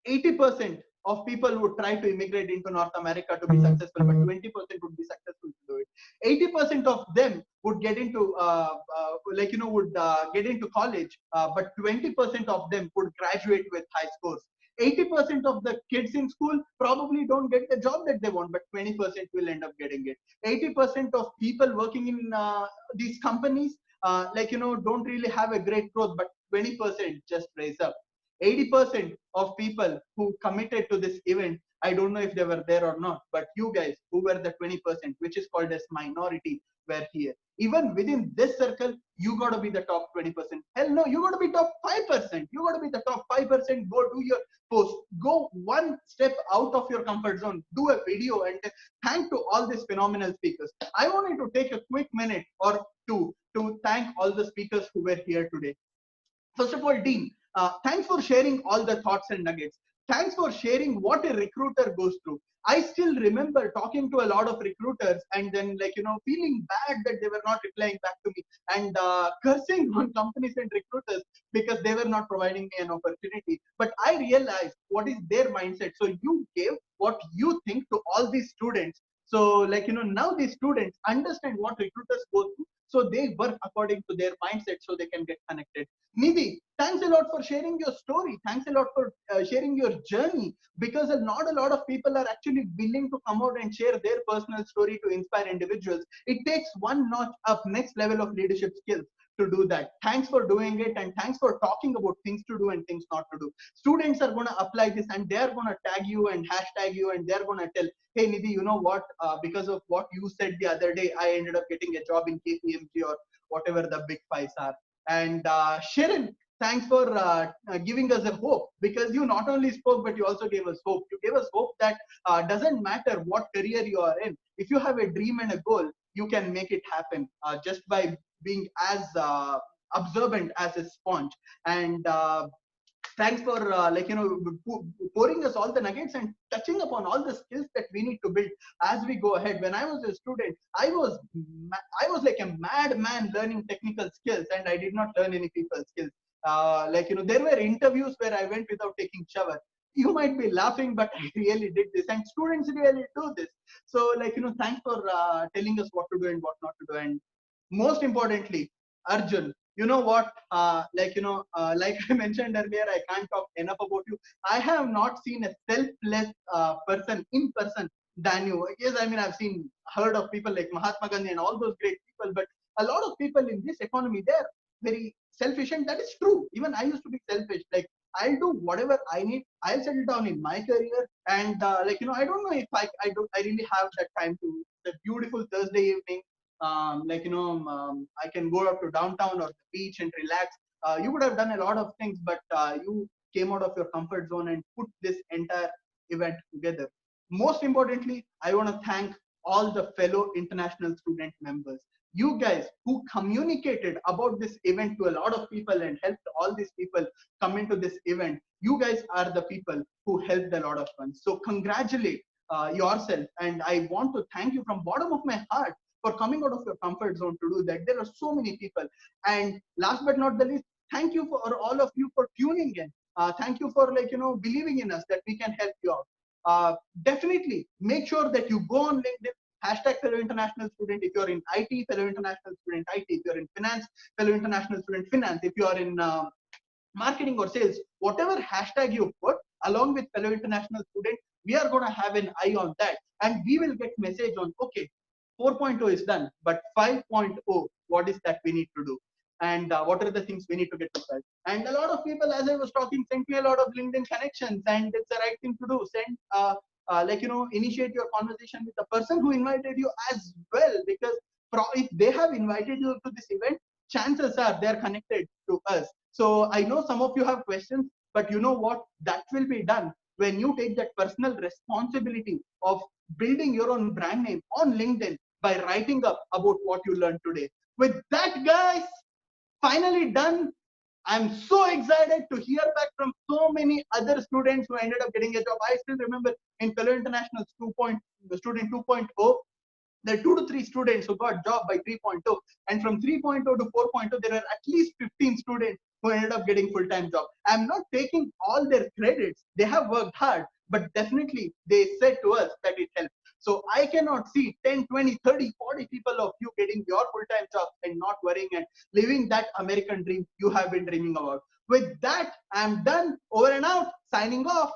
80% of people would try to immigrate into North America to be successful, but 20% would be successful to do it. 80% of them would get into get into college, but 20% of them would graduate with high scores. 80% of the kids in school probably don't get the job that they want, but 20% will end up getting it. 80% of people working in these companies, don't really have a great growth, but 20% just raise up. 80% of people who committed to this event, I don't know if they were there or not, but you guys who were the 20%, which is called as minority, were here. Even within this circle, you got to be the top 20%. Hell no, you got to be top 5%. You got to be the top 5%. Go do your post. Go one step out of your comfort zone. Do a video and thank to all these phenomenal speakers. I wanted to take a quick minute or two to thank all the speakers who were here today. First of all, Dean, thanks for sharing all the thoughts and nuggets. Thanks for sharing what a recruiter goes through. I still remember talking to a lot of recruiters and then feeling bad that they were not replying back to me and cursing on companies and recruiters because they were not providing me an opportunity. But I realized what is their mindset. So you gave what you think to all these students. So now these students understand what recruiters go through. So they work according to their mindset so they can get connected. Nidhi, thanks a lot for sharing your story. Thanks a lot for sharing your journey, because not a lot of people are actually willing to come out and share their personal story to inspire individuals. It takes one notch up, next level of leadership skills to do that. Thanks for doing it, and thanks for talking about things to do and things not to do. Students are going to apply this and they're going to tag you and hashtag you, and they're going to tell, hey Nidhi, you know what, because of what you said the other day, I ended up getting a job in KPMG or whatever the big fives are. And Sharon, thanks for giving us a hope, because you not only spoke, but you also gave us hope. You gave us hope that doesn't matter what career you are in. If you have a dream and a goal, you can make it happen just by being as observant as a sponge. And thanks for pouring us all the nuggets and touching upon all the skills that we need to build as we go ahead. When I was a student, I was like a madman learning technical skills, and I did not learn any people skills. There were interviews where I went without taking shower. You might be laughing, but I really did this, and students really do this. So thanks for telling us what to do and what not to do. And most importantly, Arjun, you know what? Like I mentioned earlier, I can't talk enough about you. I have not seen a selfless person in person than you. Yes, I mean, heard of people like Mahatma Gandhi and all those great people, but a lot of people in this economy, they're very selfish, and that is true. Even I used to be selfish. Like, I'll do whatever I need. I'll settle down in my career, and I don't know if I really have that time to the beautiful Thursday evening. I can go out to downtown or the beach and relax. You would have done a lot of things, but you came out of your comfort zone and put this entire event together. Most importantly, I want to thank all the fellow international student members. You guys who communicated about this event to a lot of people and helped all these people come into this event. You guys are the people who helped a lot of fun. So congratulate yourself, and I want to thank you from bottom of my heart for coming out of your comfort zone to do that. There are so many people. And last but not the least, thank you for all of you for tuning in. Thank you for believing in us that we can help you out. Definitely make sure that you go on LinkedIn, hashtag fellow international student. If you're in IT, fellow international student IT. If you're in finance, fellow international student finance. If you are in marketing or sales, whatever hashtag you put along with fellow international student, we are going to have an eye on that, and we will get message on, okay, 4.0 is done, but 5.0, what is that we need to do? And what are the things we need to get to 5? And a lot of people, as I was talking, sent me a lot of LinkedIn connections, and it's the right thing to do. Initiate your conversation with the person who invited you as well, because if they have invited you to this event, chances are they're connected to us. So I know some of you have questions, but you know what? That will be done when you take that personal responsibility of building your own brand name on LinkedIn by writing up about what you learned today. With that, guys, finally done. I'm so excited to hear back from so many other students who ended up getting a job. I still remember in Fellow Internationals Student 2.0, there are 2 to 3 students who got job by 3.0, and from 3.0 to 4.0, there are at least 15 students who ended up getting full-time job. I'm not taking all their credits. They have worked hard, but definitely they said to us that it helped. So I cannot see 10, 20, 30, 40 people of you getting your full-time job and not worrying and living that American dream you have been dreaming about. With that, I'm done. Over and out. Signing off.